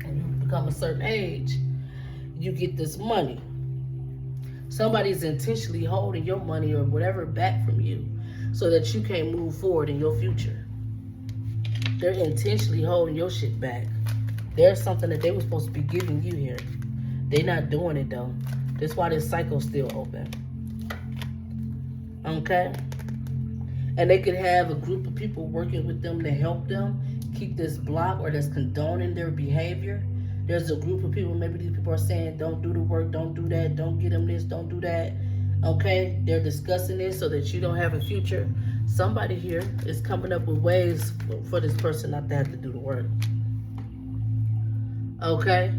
And you become a certain age, you get this money. Somebody's intentionally holding your money or whatever back from you so that you can't move forward in your future. They're intentionally holding your shit back. There's something that they were supposed to be giving you here. They're not doing it though. That's why this cycle's still open. Okay? And they could have a group of people working with them to help them keep this block, or that's condoning their behavior. There's a group of people, maybe these people are saying, don't do the work, don't do that, don't get them this, don't do that. Okay? They're discussing this so that you don't have a future. Somebody here is coming up with ways for this person not to have to do the work. Okay?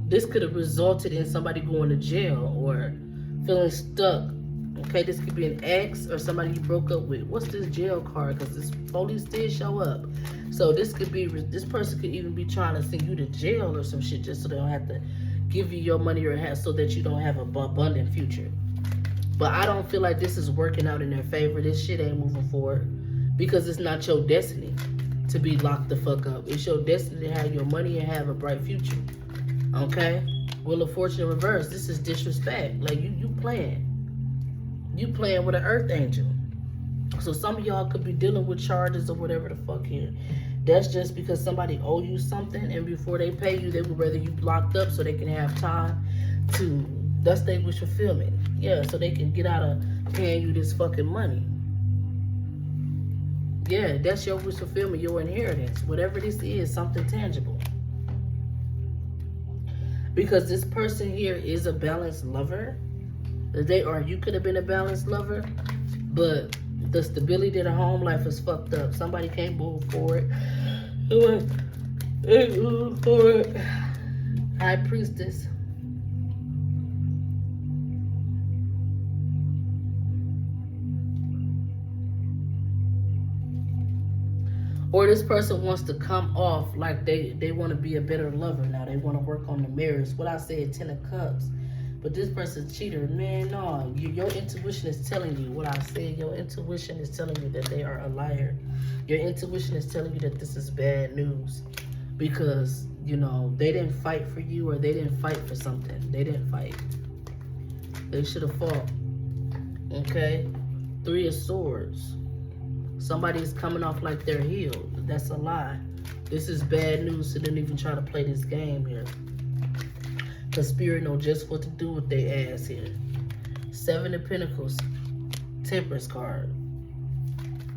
This could have resulted in somebody going to jail or feeling stuck. Okay, this could be an ex or somebody you broke up with. What's this jail card? Because this police did show up. So this could be, this person could even be trying to send you to jail or some shit just so they don't have to give you your money or have, so that you don't have an abundant future. But I don't feel like this is working out in their favor. This shit ain't moving forward because it's not your destiny to be locked the fuck up. It's your destiny to have your money and have a bright future. Okay? Wheel of Fortune in reverse. This is disrespect. Like you playing. You playing with an earth angel. So some of y'all could be dealing with charges or whatever the fuck here. That's just because somebody owe you something, and before they pay you, they would rather you locked up so they can have time to, that's their wish fulfillment. Yeah, so they can get out of paying you this fucking money. Yeah, that's your wish fulfillment, your inheritance. Whatever this is, something tangible. Because this person here is a balanced lover. You could have been a balanced lover, but the stability of the home life is fucked up. Somebody can't move forward. High Priestess. Or this person wants to come off like they want to be a better lover now. They want to work on the marriage. What I said, 10 of Cups. But this person's cheater. Man, no. Your intuition is telling you what I said. Your intuition is telling you that they are a liar. Your intuition is telling you that this is bad news. Because, you know, they didn't fight for you, or they didn't fight for something. They didn't fight. They should have fought. Okay? 3 of Swords. Somebody's coming off like they're healed. That's a lie. This is bad news, so don't even try to play this game here. Because Spirit know just what to do with their ass here. 7 of Pentacles. Temperance card.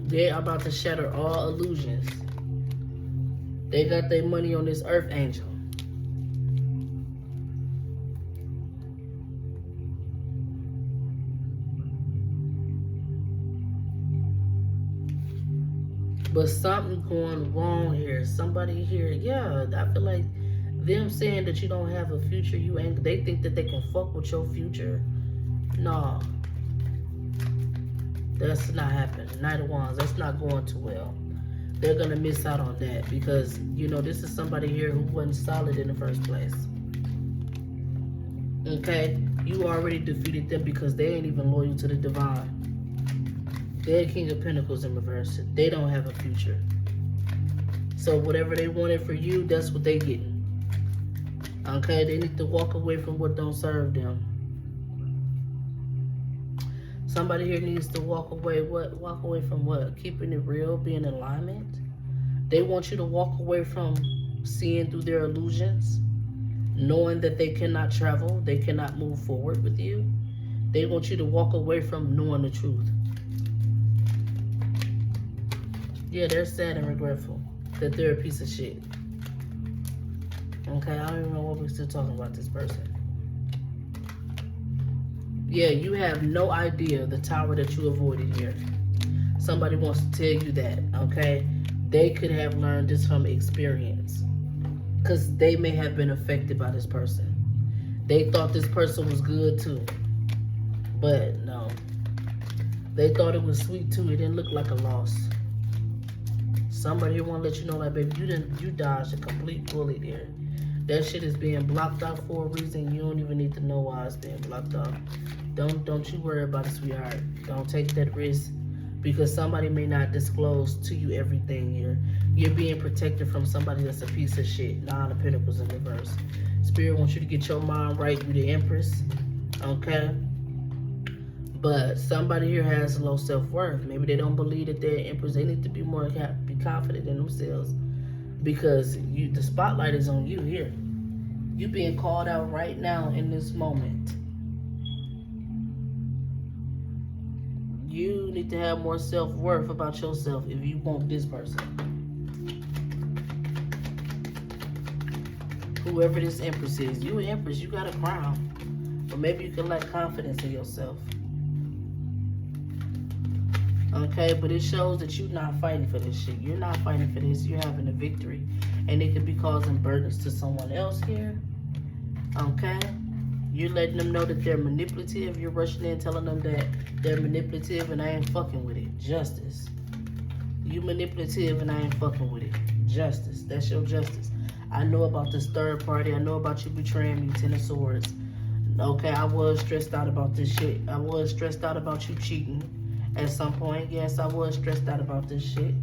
They are about to shatter all illusions. They got their money on this Earth Angel. But something's going wrong here. Somebody here, yeah, I feel like them saying that you don't have a future, they think that they can fuck with your future. Nah. That's not happening. Knight of Wands, that's not going too well. They're going to miss out on that because, you know, this is somebody here who wasn't solid in the first place. Okay? You already defeated them because they ain't even loyal to the divine. They're King of Pentacles in reverse. They don't have a future. So whatever they wanted for you, that's what they getting. Okay? They need to walk away from what don't serve them. Somebody here needs to walk away. Walk away from what? Keeping it real, being in alignment. They want you to walk away from seeing through their illusions, knowing that they cannot travel, they cannot move forward with you. They want you to walk away from knowing the truth. Yeah, they're sad and regretful that they're a piece of shit. Okay, I don't even know what we're still talking about this person. Yeah, you have no idea the tower that you avoided here. Somebody wants to tell you that, okay? They could have learned this from experience. Because they may have been affected by this person. They thought this person was good too. But no. They thought it was sweet too. It didn't look like a loss. Somebody here want to let you know, like, baby, you dodged a complete bullet there. That shit is being blocked out for a reason. You don't even need to know why it's being blocked out. Don't you worry about it, sweetheart. Don't take that risk because somebody may not disclose to you everything here. You're being protected from somebody that's a piece of shit. 9 of Pentacles in reverse. Spirit wants you to get your mind right. You the Empress. Okay? But somebody here has low self-worth. Maybe they don't believe that they're Empress. They need to be more confident in themselves. Because the spotlight is on you here. You're being called out right now in this moment. You need to have more self-worth about yourself if you want this person. Whoever this Empress is. You an Empress. You got a crown. But maybe you can lack confidence in yourself. Okay, but it shows that you're not fighting for this shit. You're not fighting for this. You're having a victory. And it could be causing burdens to someone else here. Okay? You're letting them know that they're manipulative. You're rushing in telling them that they're manipulative and I ain't fucking with it. Justice. You manipulative and I ain't fucking with it. Justice. That's your justice. I know about this third party. I know about you betraying me. 10 of Swords. Okay, I was stressed out about this shit. I was stressed out about you cheating. At some point, yes, I was stressed out about this shit.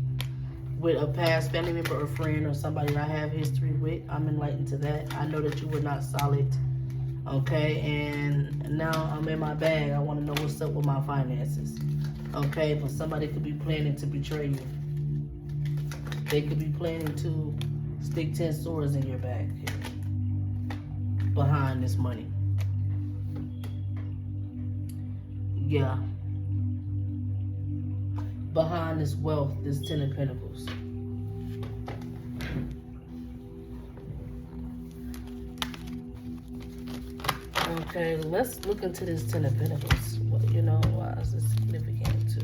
With a past family member or friend or somebody I have history with, I'm enlightened to that. I know that you were not solid, okay? And now I'm in my bag. I want to know what's up with my finances, okay? But somebody could be planning to betray you. They could be planning to stick 10 swords in your back behind this money. Yeah. Behind this wealth, this 10 of Pentacles. Okay, let's look into this 10 of Pentacles. Well, you know, why is this significant to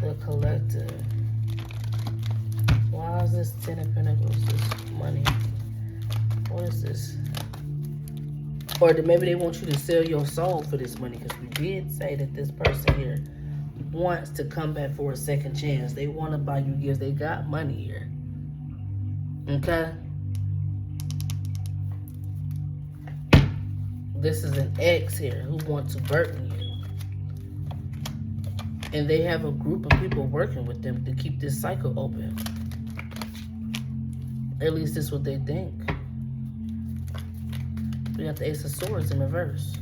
the collector? Why is this 10 of Pentacles, this money? What is this? Or maybe they want you to sell your soul for this money, because we did say that this person here wants to come back for a second chance. They want to buy you gifts. They got money here. Okay? This is an ex here who wants to burden you. And they have a group of people working with them to keep this cycle open. At least that's what they think. We got the Ace of Swords in reverse.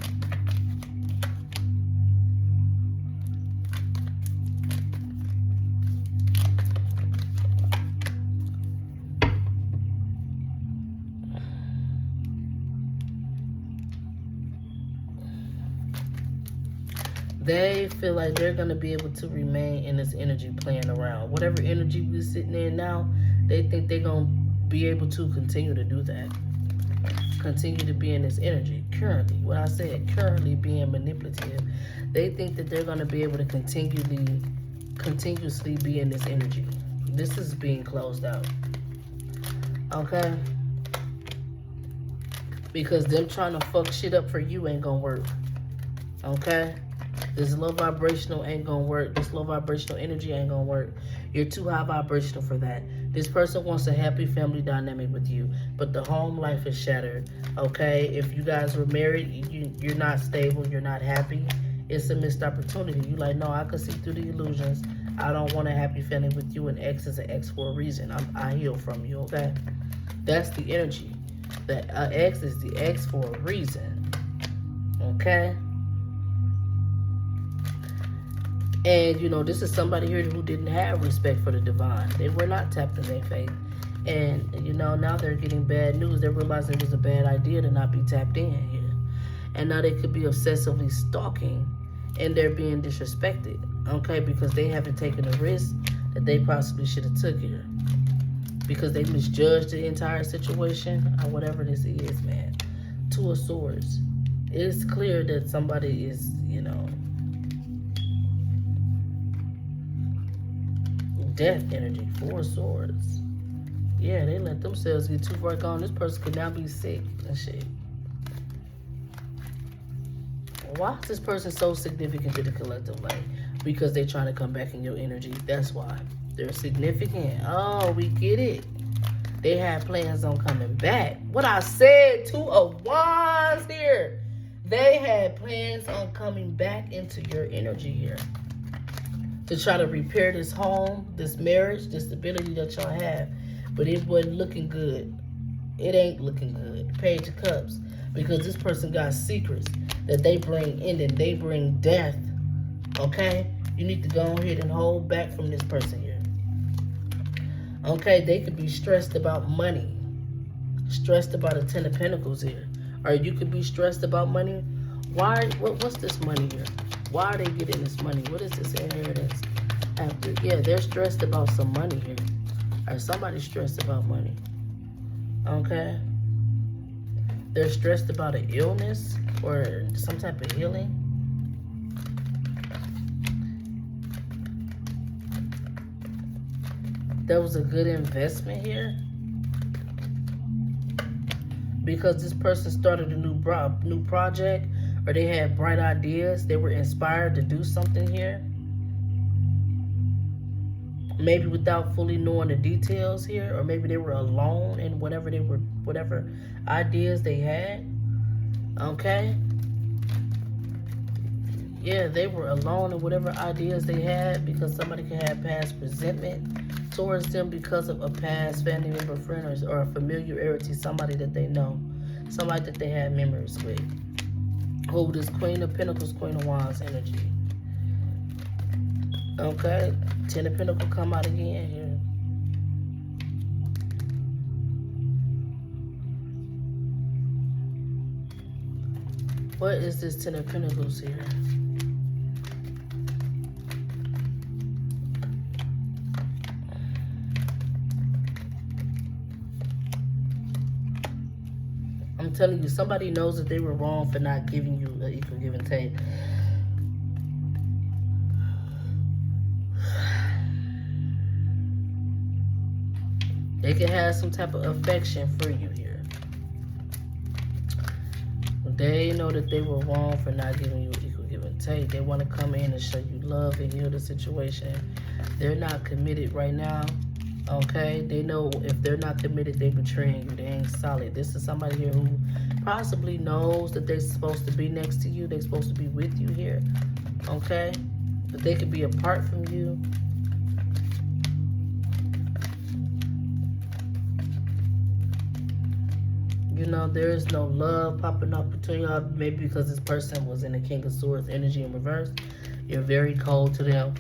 They feel like they're going to be able to remain in this energy playing around. Whatever energy we're sitting in now, they think they're going to be able to continue to do that. Continue to be in this energy. Currently, what I said, currently being manipulative. They think that they're going to be able to continuously be in this energy. This is being closed out. Okay? Because them trying to fuck shit up for you ain't going to work. Okay? This low vibrational ain't gonna work. This low vibrational energy ain't gonna work. You're too high vibrational for that. This person wants a happy family dynamic with you, but the home life is shattered. Okay? If you guys were married, you're not stable, you're not happy. It's a missed opportunity. You like, no, I can see through the illusions. I don't want a happy family with you, and X is an X for a reason. I heal from you, okay? That's the energy. That X is the X for a reason. Okay? And, you know, this is somebody here who didn't have respect for the divine. They were not tapped in their faith. And, you know, now they're getting bad news. They're realizing it was a bad idea to not be tapped in here. And now they could be obsessively stalking, and they're being disrespected, okay, because they haven't taken a risk that they possibly should have took here. Because they misjudged the entire situation, or whatever this is, man. Two of Swords. It's clear that somebody is, you know, death energy. Four of Swords. Yeah, they let themselves get too far gone. This person could now be sick and shit. Why is this person so significant to the collective life? Because they're trying to come back in your energy. That's why. They're significant. Oh, we get it. They had plans on coming back. What I said, Two of Wands here. They had plans on coming back into your energy here. To try to repair this home, this marriage, this stability that y'all have. But it wasn't looking good. It ain't looking good. Page of Cups. Because this person got secrets that they bring in, and they bring death. Okay? You need to go ahead and hold back from this person here. Okay? They could be stressed about money. Stressed about a 10 of Pentacles here. Or you could be stressed about money. Why? What's this money here? Why are they getting this money? What is this inheritance? Yeah, they're stressed about some money here. Or somebody's stressed about money. Okay? They're stressed about an illness or some type of healing. That was a good investment here. Because this person started a new project, or they had bright ideas. They were inspired to do something here. Maybe without fully knowing the details here, or maybe they were alone in whatever ideas they had. Okay? Yeah, they were alone in whatever ideas they had, because somebody could have past resentment towards them because of a past family member, friend, or a familiarity, somebody that they know, somebody that they had memories with. Hold this Queen of Pentacles, Queen of Wands energy. Okay, 10 of Pentacles come out again here. What is this Ten of Pentacles here? I'm telling you, somebody knows that they were wrong for not giving you an equal give and take. They can have some type of affection for you here. They know that they were wrong for not giving you equal give and take. They want to come in and show you love and heal the situation. They're not committed right now. Okay? They know if they're not committed, they're betraying you. They ain't solid. This is somebody here who possibly knows that they're supposed to be next to you. They're supposed to be with you here. Okay? But they could be apart from you. You know, there is no love popping up between y'all. Maybe because this person was in the King of Swords energy in reverse. You're very cold to them.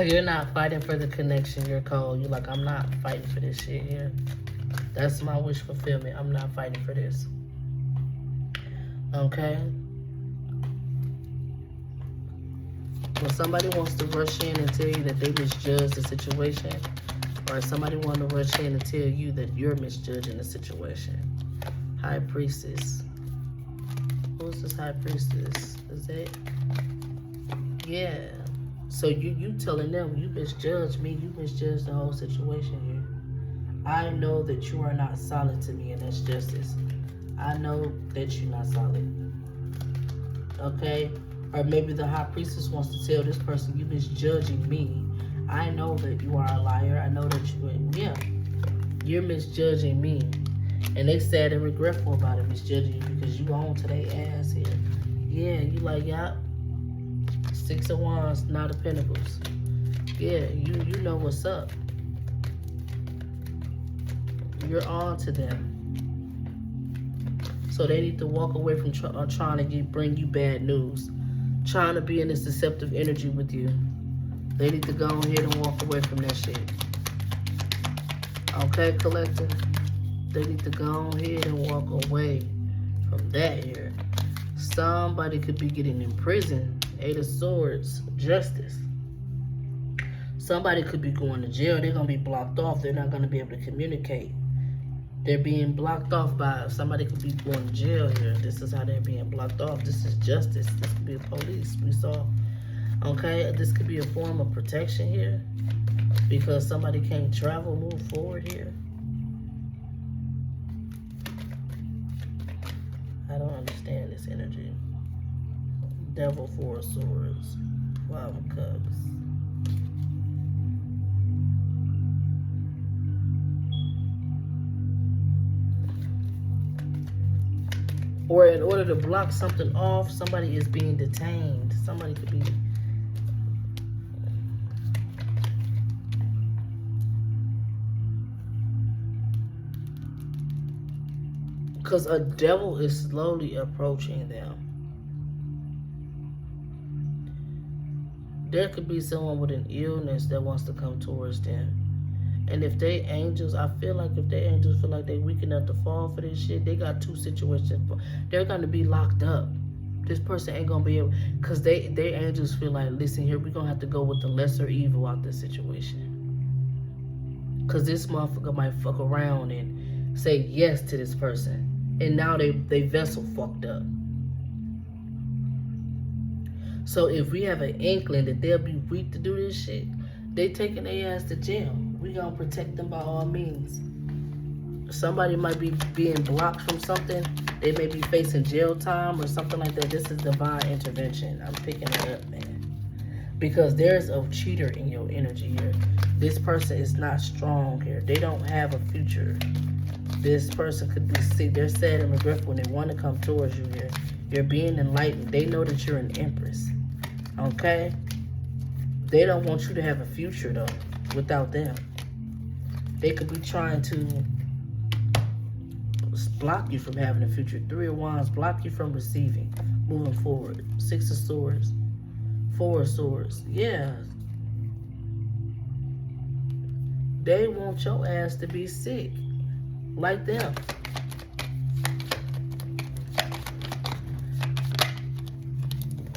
You're not fighting for the connection. You're cold. You're like, I'm not fighting for this shit here. That's my wish fulfillment. I'm not fighting for this. Okay? When somebody wants to rush in and tell you that they misjudged the situation, or somebody want to rush in and tell you that you're misjudging the situation. High Priestess. Who's this High Priestess? Is it? Yeah. So you telling them you misjudged me. You misjudged the whole situation here. I know that you are not solid to me, and that's justice. I know that you're not solid. Okay? Or maybe the High Priestess wants to tell this person you misjudging me. I know that you are a liar. I know that you're misjudging me. And they sad and regretful about it, misjudging you, because you on to their ass here. Yeah, you like, yeah. Six of Wands, Knight of Pentacles. Yeah, you know what's up. You're on to them. So they need to walk away from trying to bring you bad news. Trying to be in this deceptive energy with you. They need to go ahead and walk away from that shit. Okay, collective? They need to go ahead and walk away from that here. Somebody could be getting in prison. Eight of Swords, justice. Somebody could be going to jail. They're going to be blocked off. They're not going to be able to communicate. They're being blocked off by somebody could be going to jail here. This is how they're being blocked off. This is justice. This could be police. We saw. Okay, this could be a form of protection here because somebody can't travel, move forward here. I don't understand this energy. Devil, Four of Swords, Five of Cups. Or in order to block something off, somebody is being detained. Somebody could be... Because a devil is slowly approaching them. There could be someone with an illness that wants to come towards them. And if they angels, I feel like if they angels feel like they weak enough to fall for this shit, they got two situations. They're going to be locked up. This person ain't going to be able, because they angels feel like, listen here, we're going to have to go with the lesser evil out this situation. Because this motherfucker might fuck around and say yes to this person. And now they vessel fucked up. So if we have an inkling that they'll be weak to do this shit, they taking their ass to jail. We gonna protect them by all means. Somebody might be being blocked from something. They may be facing jail time or something like that. This is divine intervention. I'm picking it up, man. Because there's a cheater in your energy here. This person is not strong here. They don't have a future. This person could be sick. They're sad and regretful when they want to come towards you here. You're being enlightened. They know that you're an empress. Okay? They don't want you to have a future, though, without them. They could be trying to block you from having a future. Three of Wands, block you from receiving, moving forward. Six of Swords, Four of Swords. Yeah. They want your ass to be sick. Like them.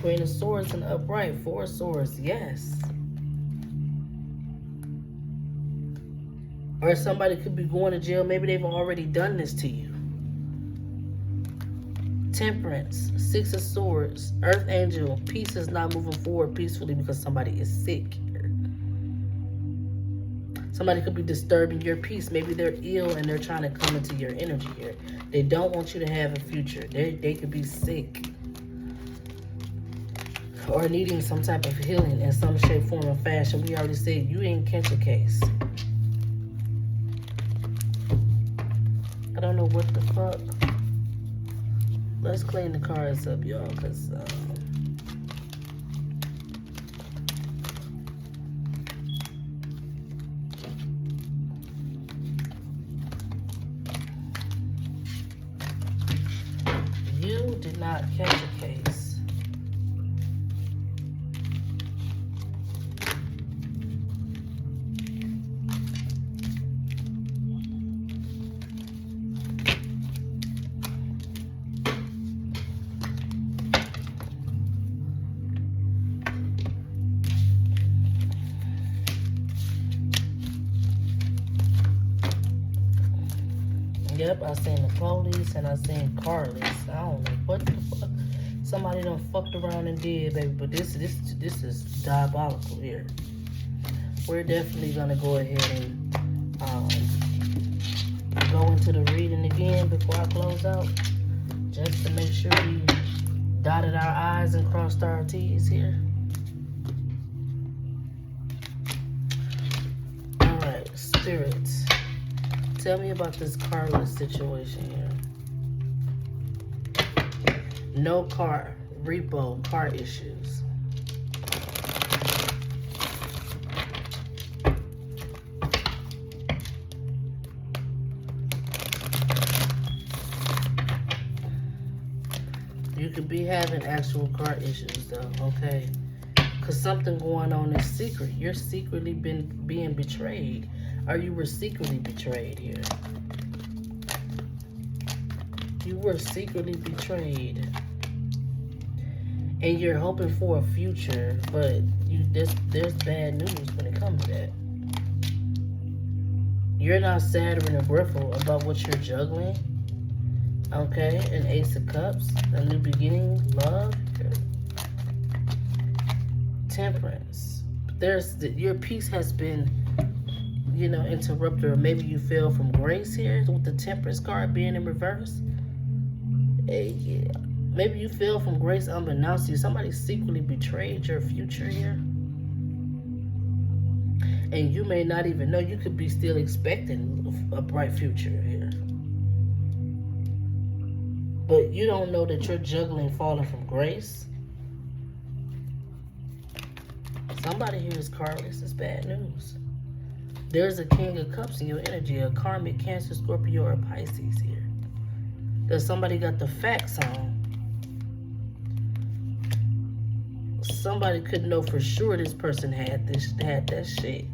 Queen of Swords and upright. Four of Swords, yes. Or somebody could be going to jail. Maybe they've already done this to you. Temperance, Six of Swords, Earth Angel. Peace is not moving forward peacefully because somebody is sick here. Somebody could be disturbing your peace. Maybe they're ill and they're trying to come into your energy here. They don't want you to have a future. They could be sick or needing some type of healing in some shape, form, or fashion. We already said you ain't catch a case. I don't know what the fuck. Let's clean the cards up, y'all, because you did not catch a case. Yep, I seen the police and I seen Carlos. I don't know what the fuck. Somebody done fucked around and did, baby. But this is diabolical here. We're definitely gonna go ahead and go into the reading again before I close out, just to make sure we dotted our I's and crossed our T's here. All right, spirits. Tell me about this carless situation here. No car, repo, car issues. You could be having actual car issues though, okay? Because something going on is secret. You're secretly being betrayed. Or you were secretly betrayed here. You were secretly betrayed. And you're hoping for a future, but there's bad news when it comes to that. You're not sad or regretful about what you're juggling. Okay, an Ace of Cups, a new beginning, love. Temperance. Your peace has been, interrupted, or maybe you fell from grace here with the Temperance card being in reverse. Yeah. Maybe you fell from grace unbeknownst to you. Somebody secretly betrayed your future here. And you may not even know. You could be still expecting a bright future here. But you don't know that you're juggling falling from grace. Somebody here is carless. It's bad news. There's a King of Cups in your energy, a karmic Cancer, Scorpio, or Pisces here. There's somebody got the facts on. Somebody could know for sure this person had that shit.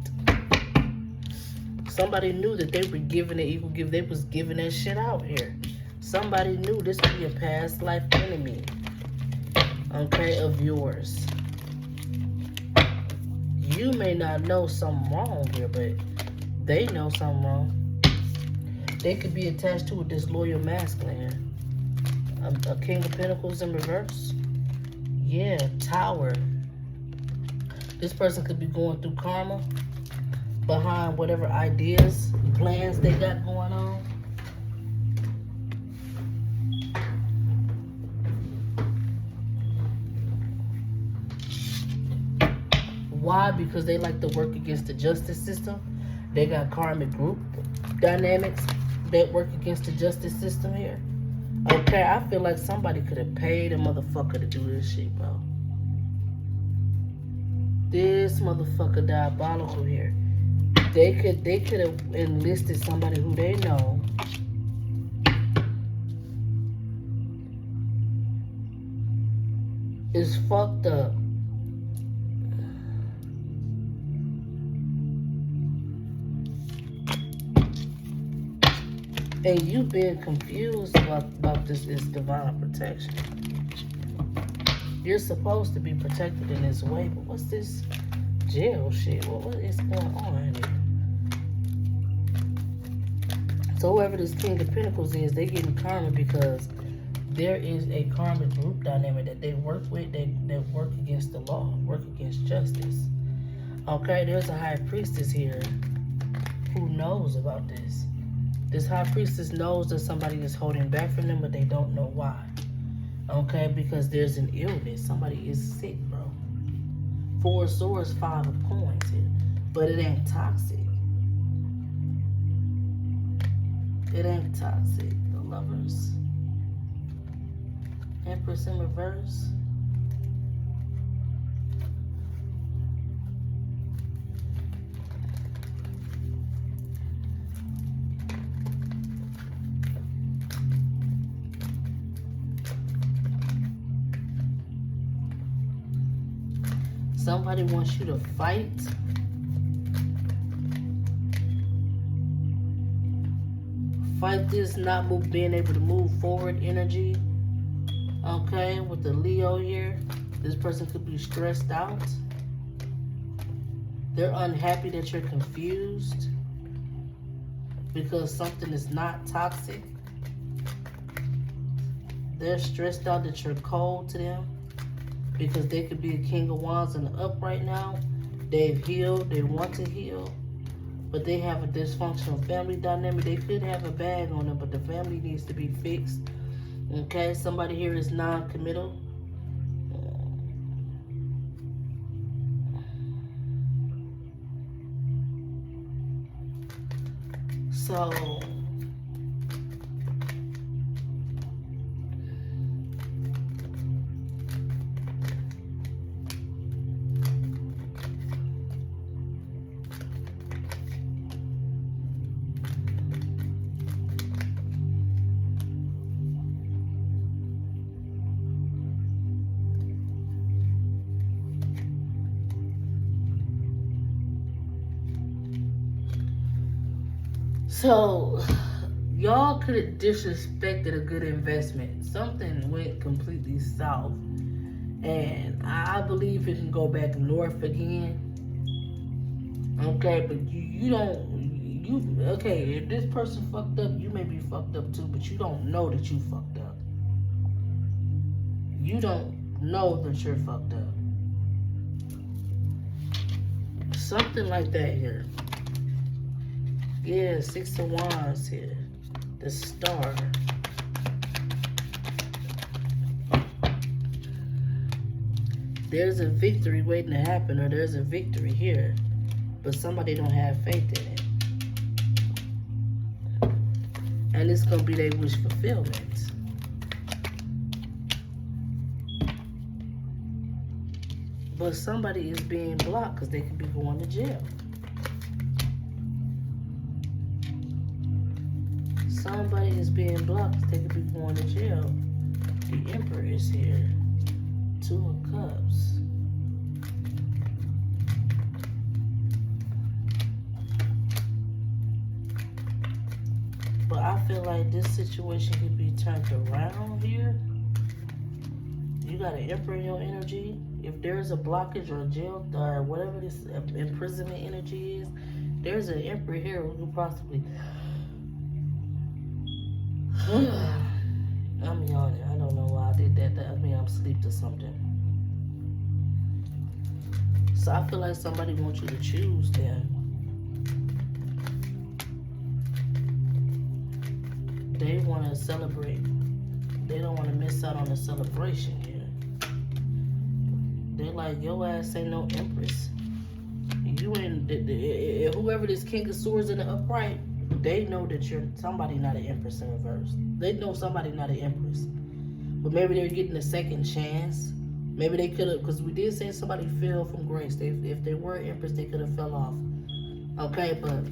Somebody knew that they were giving it equal give. They was giving that shit out here. Somebody knew this would be a past life enemy, okay, of yours. You may not know something wrong here, but they know something wrong. They could be attached to a disloyal masculine here. A King of Pentacles in reverse. Yeah, Tower. This person could be going through karma behind whatever ideas, plans they got going on. Why? Because they like to work against the justice system. They got karmic group dynamics that work against the justice system here. Okay, I feel like somebody could have paid a motherfucker to do this shit, bro. This motherfucker diabolical here. They could have enlisted somebody who they know. Is fucked up. And you being confused about this is divine protection. You're supposed to be protected in this way, but what's this jail shit? What is going on here? So whoever this King of Pentacles is, they getting karma because there is a karmic group dynamic that they work with. They work against the law, work against justice. Okay, there's a high priestess here who knows about this. This high priestess knows that somebody is holding back from them, but they don't know why. Okay, because there's an illness. Somebody is sick, bro. 4 of Swords, 5 of Coins here. But it ain't toxic. It ain't toxic. The Lovers. Empress in reverse. Somebody wants you to fight. Fight this not being able to move forward energy. Okay, with the Leo here, this person could be stressed out. They're unhappy that you're confused because something is not toxic. They're stressed out that you're cold to them because they could be a King of Wands in the up right now. They've healed, they want to heal, but they have a dysfunctional family dynamic. They could have a bag on them, but the family needs to be fixed. Okay, somebody here is non-committal. So y'all could have disrespected a good investment. Something went completely south. And I believe it can go back north again. Okay, but okay, if this person fucked up, you may be fucked up too, but you don't know that you fucked up. You don't know that you're fucked up. Something like that here. Yeah, 6 of Wands here. The Star. There's a victory waiting to happen, or there's a victory here, but somebody don't have faith in it. And it's going to be their wish fulfillment. But somebody is being blocked because they could be going to jail. Somebody is being blocked because they could be going to jail. The Emperor is here. 2 of Cups. But I feel like this situation could be turned around here. You got an Emperor in your energy. If there's a blockage or a jail or whatever this imprisonment energy is, there's an Emperor here who could possibly... I'm yawning. I don't know why I did that. I mean, I'm asleep or something. So I feel like somebody wants you to choose them. They want to celebrate. They don't want to miss out on the celebration here. They're like, your ass ain't no Empress. You ain't, whoever this King of Swords in the upright, they know that you're somebody not an Empress in reverse. They know somebody not an Empress. But maybe they're getting a second chance. Maybe they could have, because we did say somebody fell from grace. If they were Empress, they could have fell off. Okay, but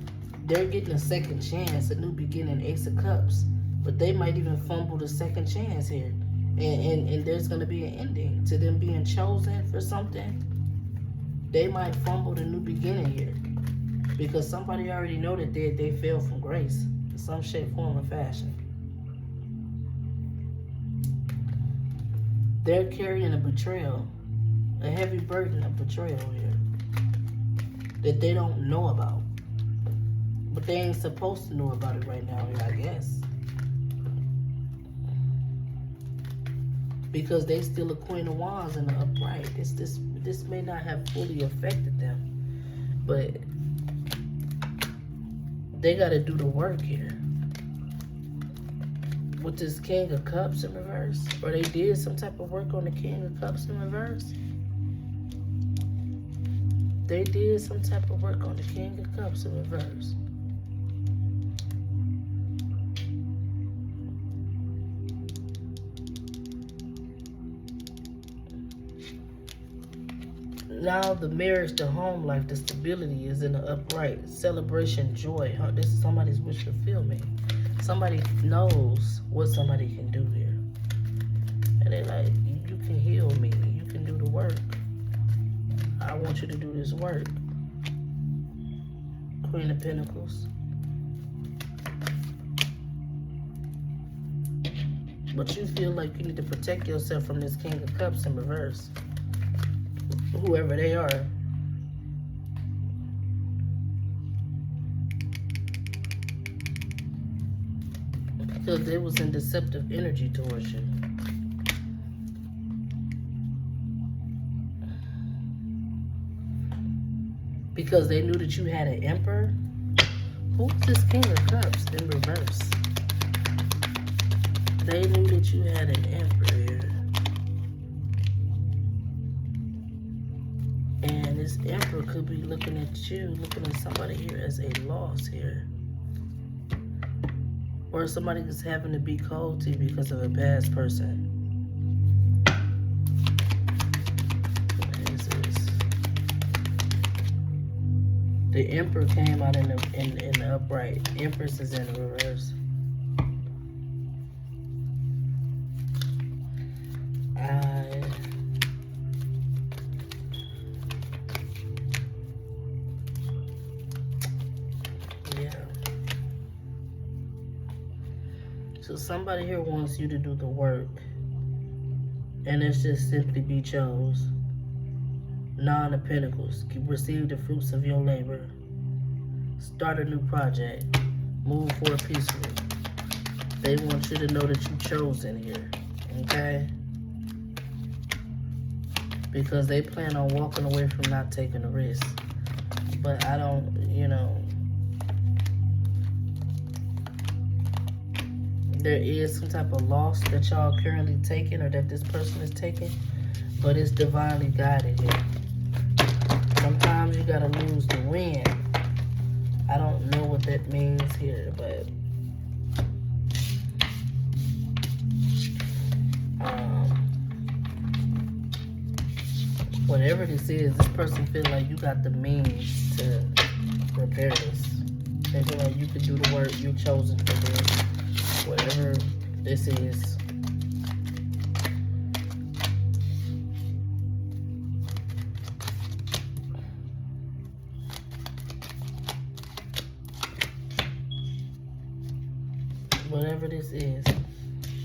they're getting a second chance, a new beginning, Ace of Cups. But they might even fumble the second chance here. And there's going to be an ending to them being chosen for something. They might fumble the new beginning here. Because somebody already know that they fell from grace in some shape, form, or fashion. They're carrying a betrayal, a heavy burden of betrayal here that they don't know about. But they ain't supposed to know about it right now here, I guess. Because they still a Queen of Wands in the upright. This may not have fully affected them. But they got to do the work here. With this King of Cups in reverse. Or they did some type of work on the King of Cups in reverse. They did some type of work on the King of Cups in reverse. Now the marriage, the home life, the stability is in the upright. Celebration, joy. This is somebody's wish fulfillment. Somebody knows what somebody can do here. And they're like, you can heal me. You can do the work. I want you to do this work. Queen of Pentacles. But you feel like you need to protect yourself from this King of Cups in reverse. Whoever they are. Because they was in deceptive energy towards you. Because they knew that you had an Emperor. Who's this King of Cups in reverse? They knew that you had an Emperor here. And this Emperor could be looking at you, looking at somebody here as a loss here. Or somebody that's having to be cold to you because of a past person. What is this? The Emperor came out in the upright. Empress is in the reverse. So somebody here wants you to do the work. And it's just simply be chose. Nine of Pentacles. Receive the fruits of your labor. Start a new project. Move forward peacefully. They want you to know that you're chosen here. Okay? Because they plan on walking away from not taking a risk. But I don't, there is some type of loss that y'all currently taking or that this person is taking, but it's divinely guided here. Sometimes you gotta lose to win. I don't know what that means here, but whatever this is, this person feel like you got the means to repair this. They feel like you could do the work, you're chosen for this. Whatever this is. Whatever this is.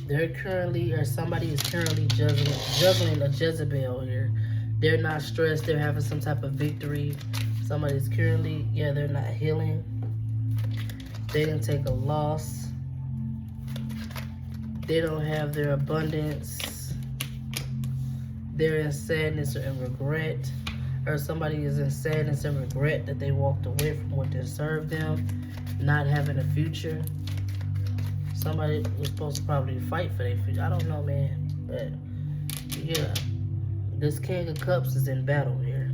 They're currently, or somebody is currently juggling a Jezebel here. They're not stressed. They're having some type of victory. Somebody's currently, they're not healing. They didn't take a loss. They don't have their abundance. They're in sadness or in regret. Or somebody is in sadness and regret that they walked away from what that served them. Not having a future. Somebody was supposed to probably fight for their future. I don't know, man. But, yeah. This King of Cups is in battle here.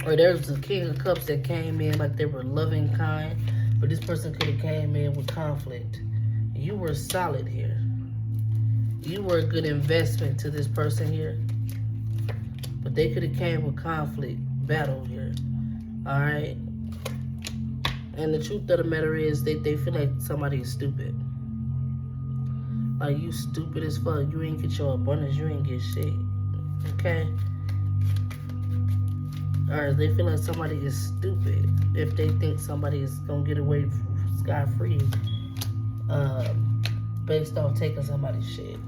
Or there's a King of Cups that came in like they were loving, kind, but this person could have came in with conflict. You were solid here. You were a good investment to this person here, but they could have came with conflict, battle here. All right. And the truth of the matter is, they feel like somebody is stupid. Like, you stupid as fuck. You ain't get your abundance. You ain't get shit. Okay. Or they feel like somebody is stupid if they think somebody is gonna get away scot-free based on taking somebody's shit.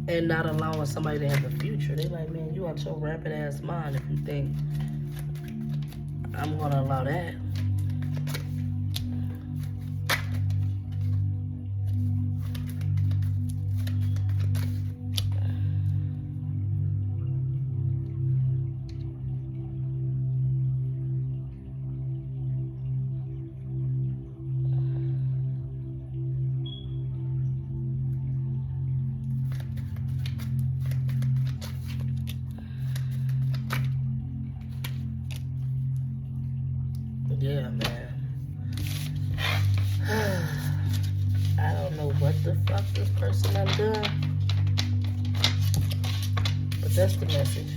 And not allowing somebody to have a future. They like, man, you out your rapid ass mind if you think I'm gonna allow that. Yeah, man. I don't know what the fuck this person done done, but that's the message.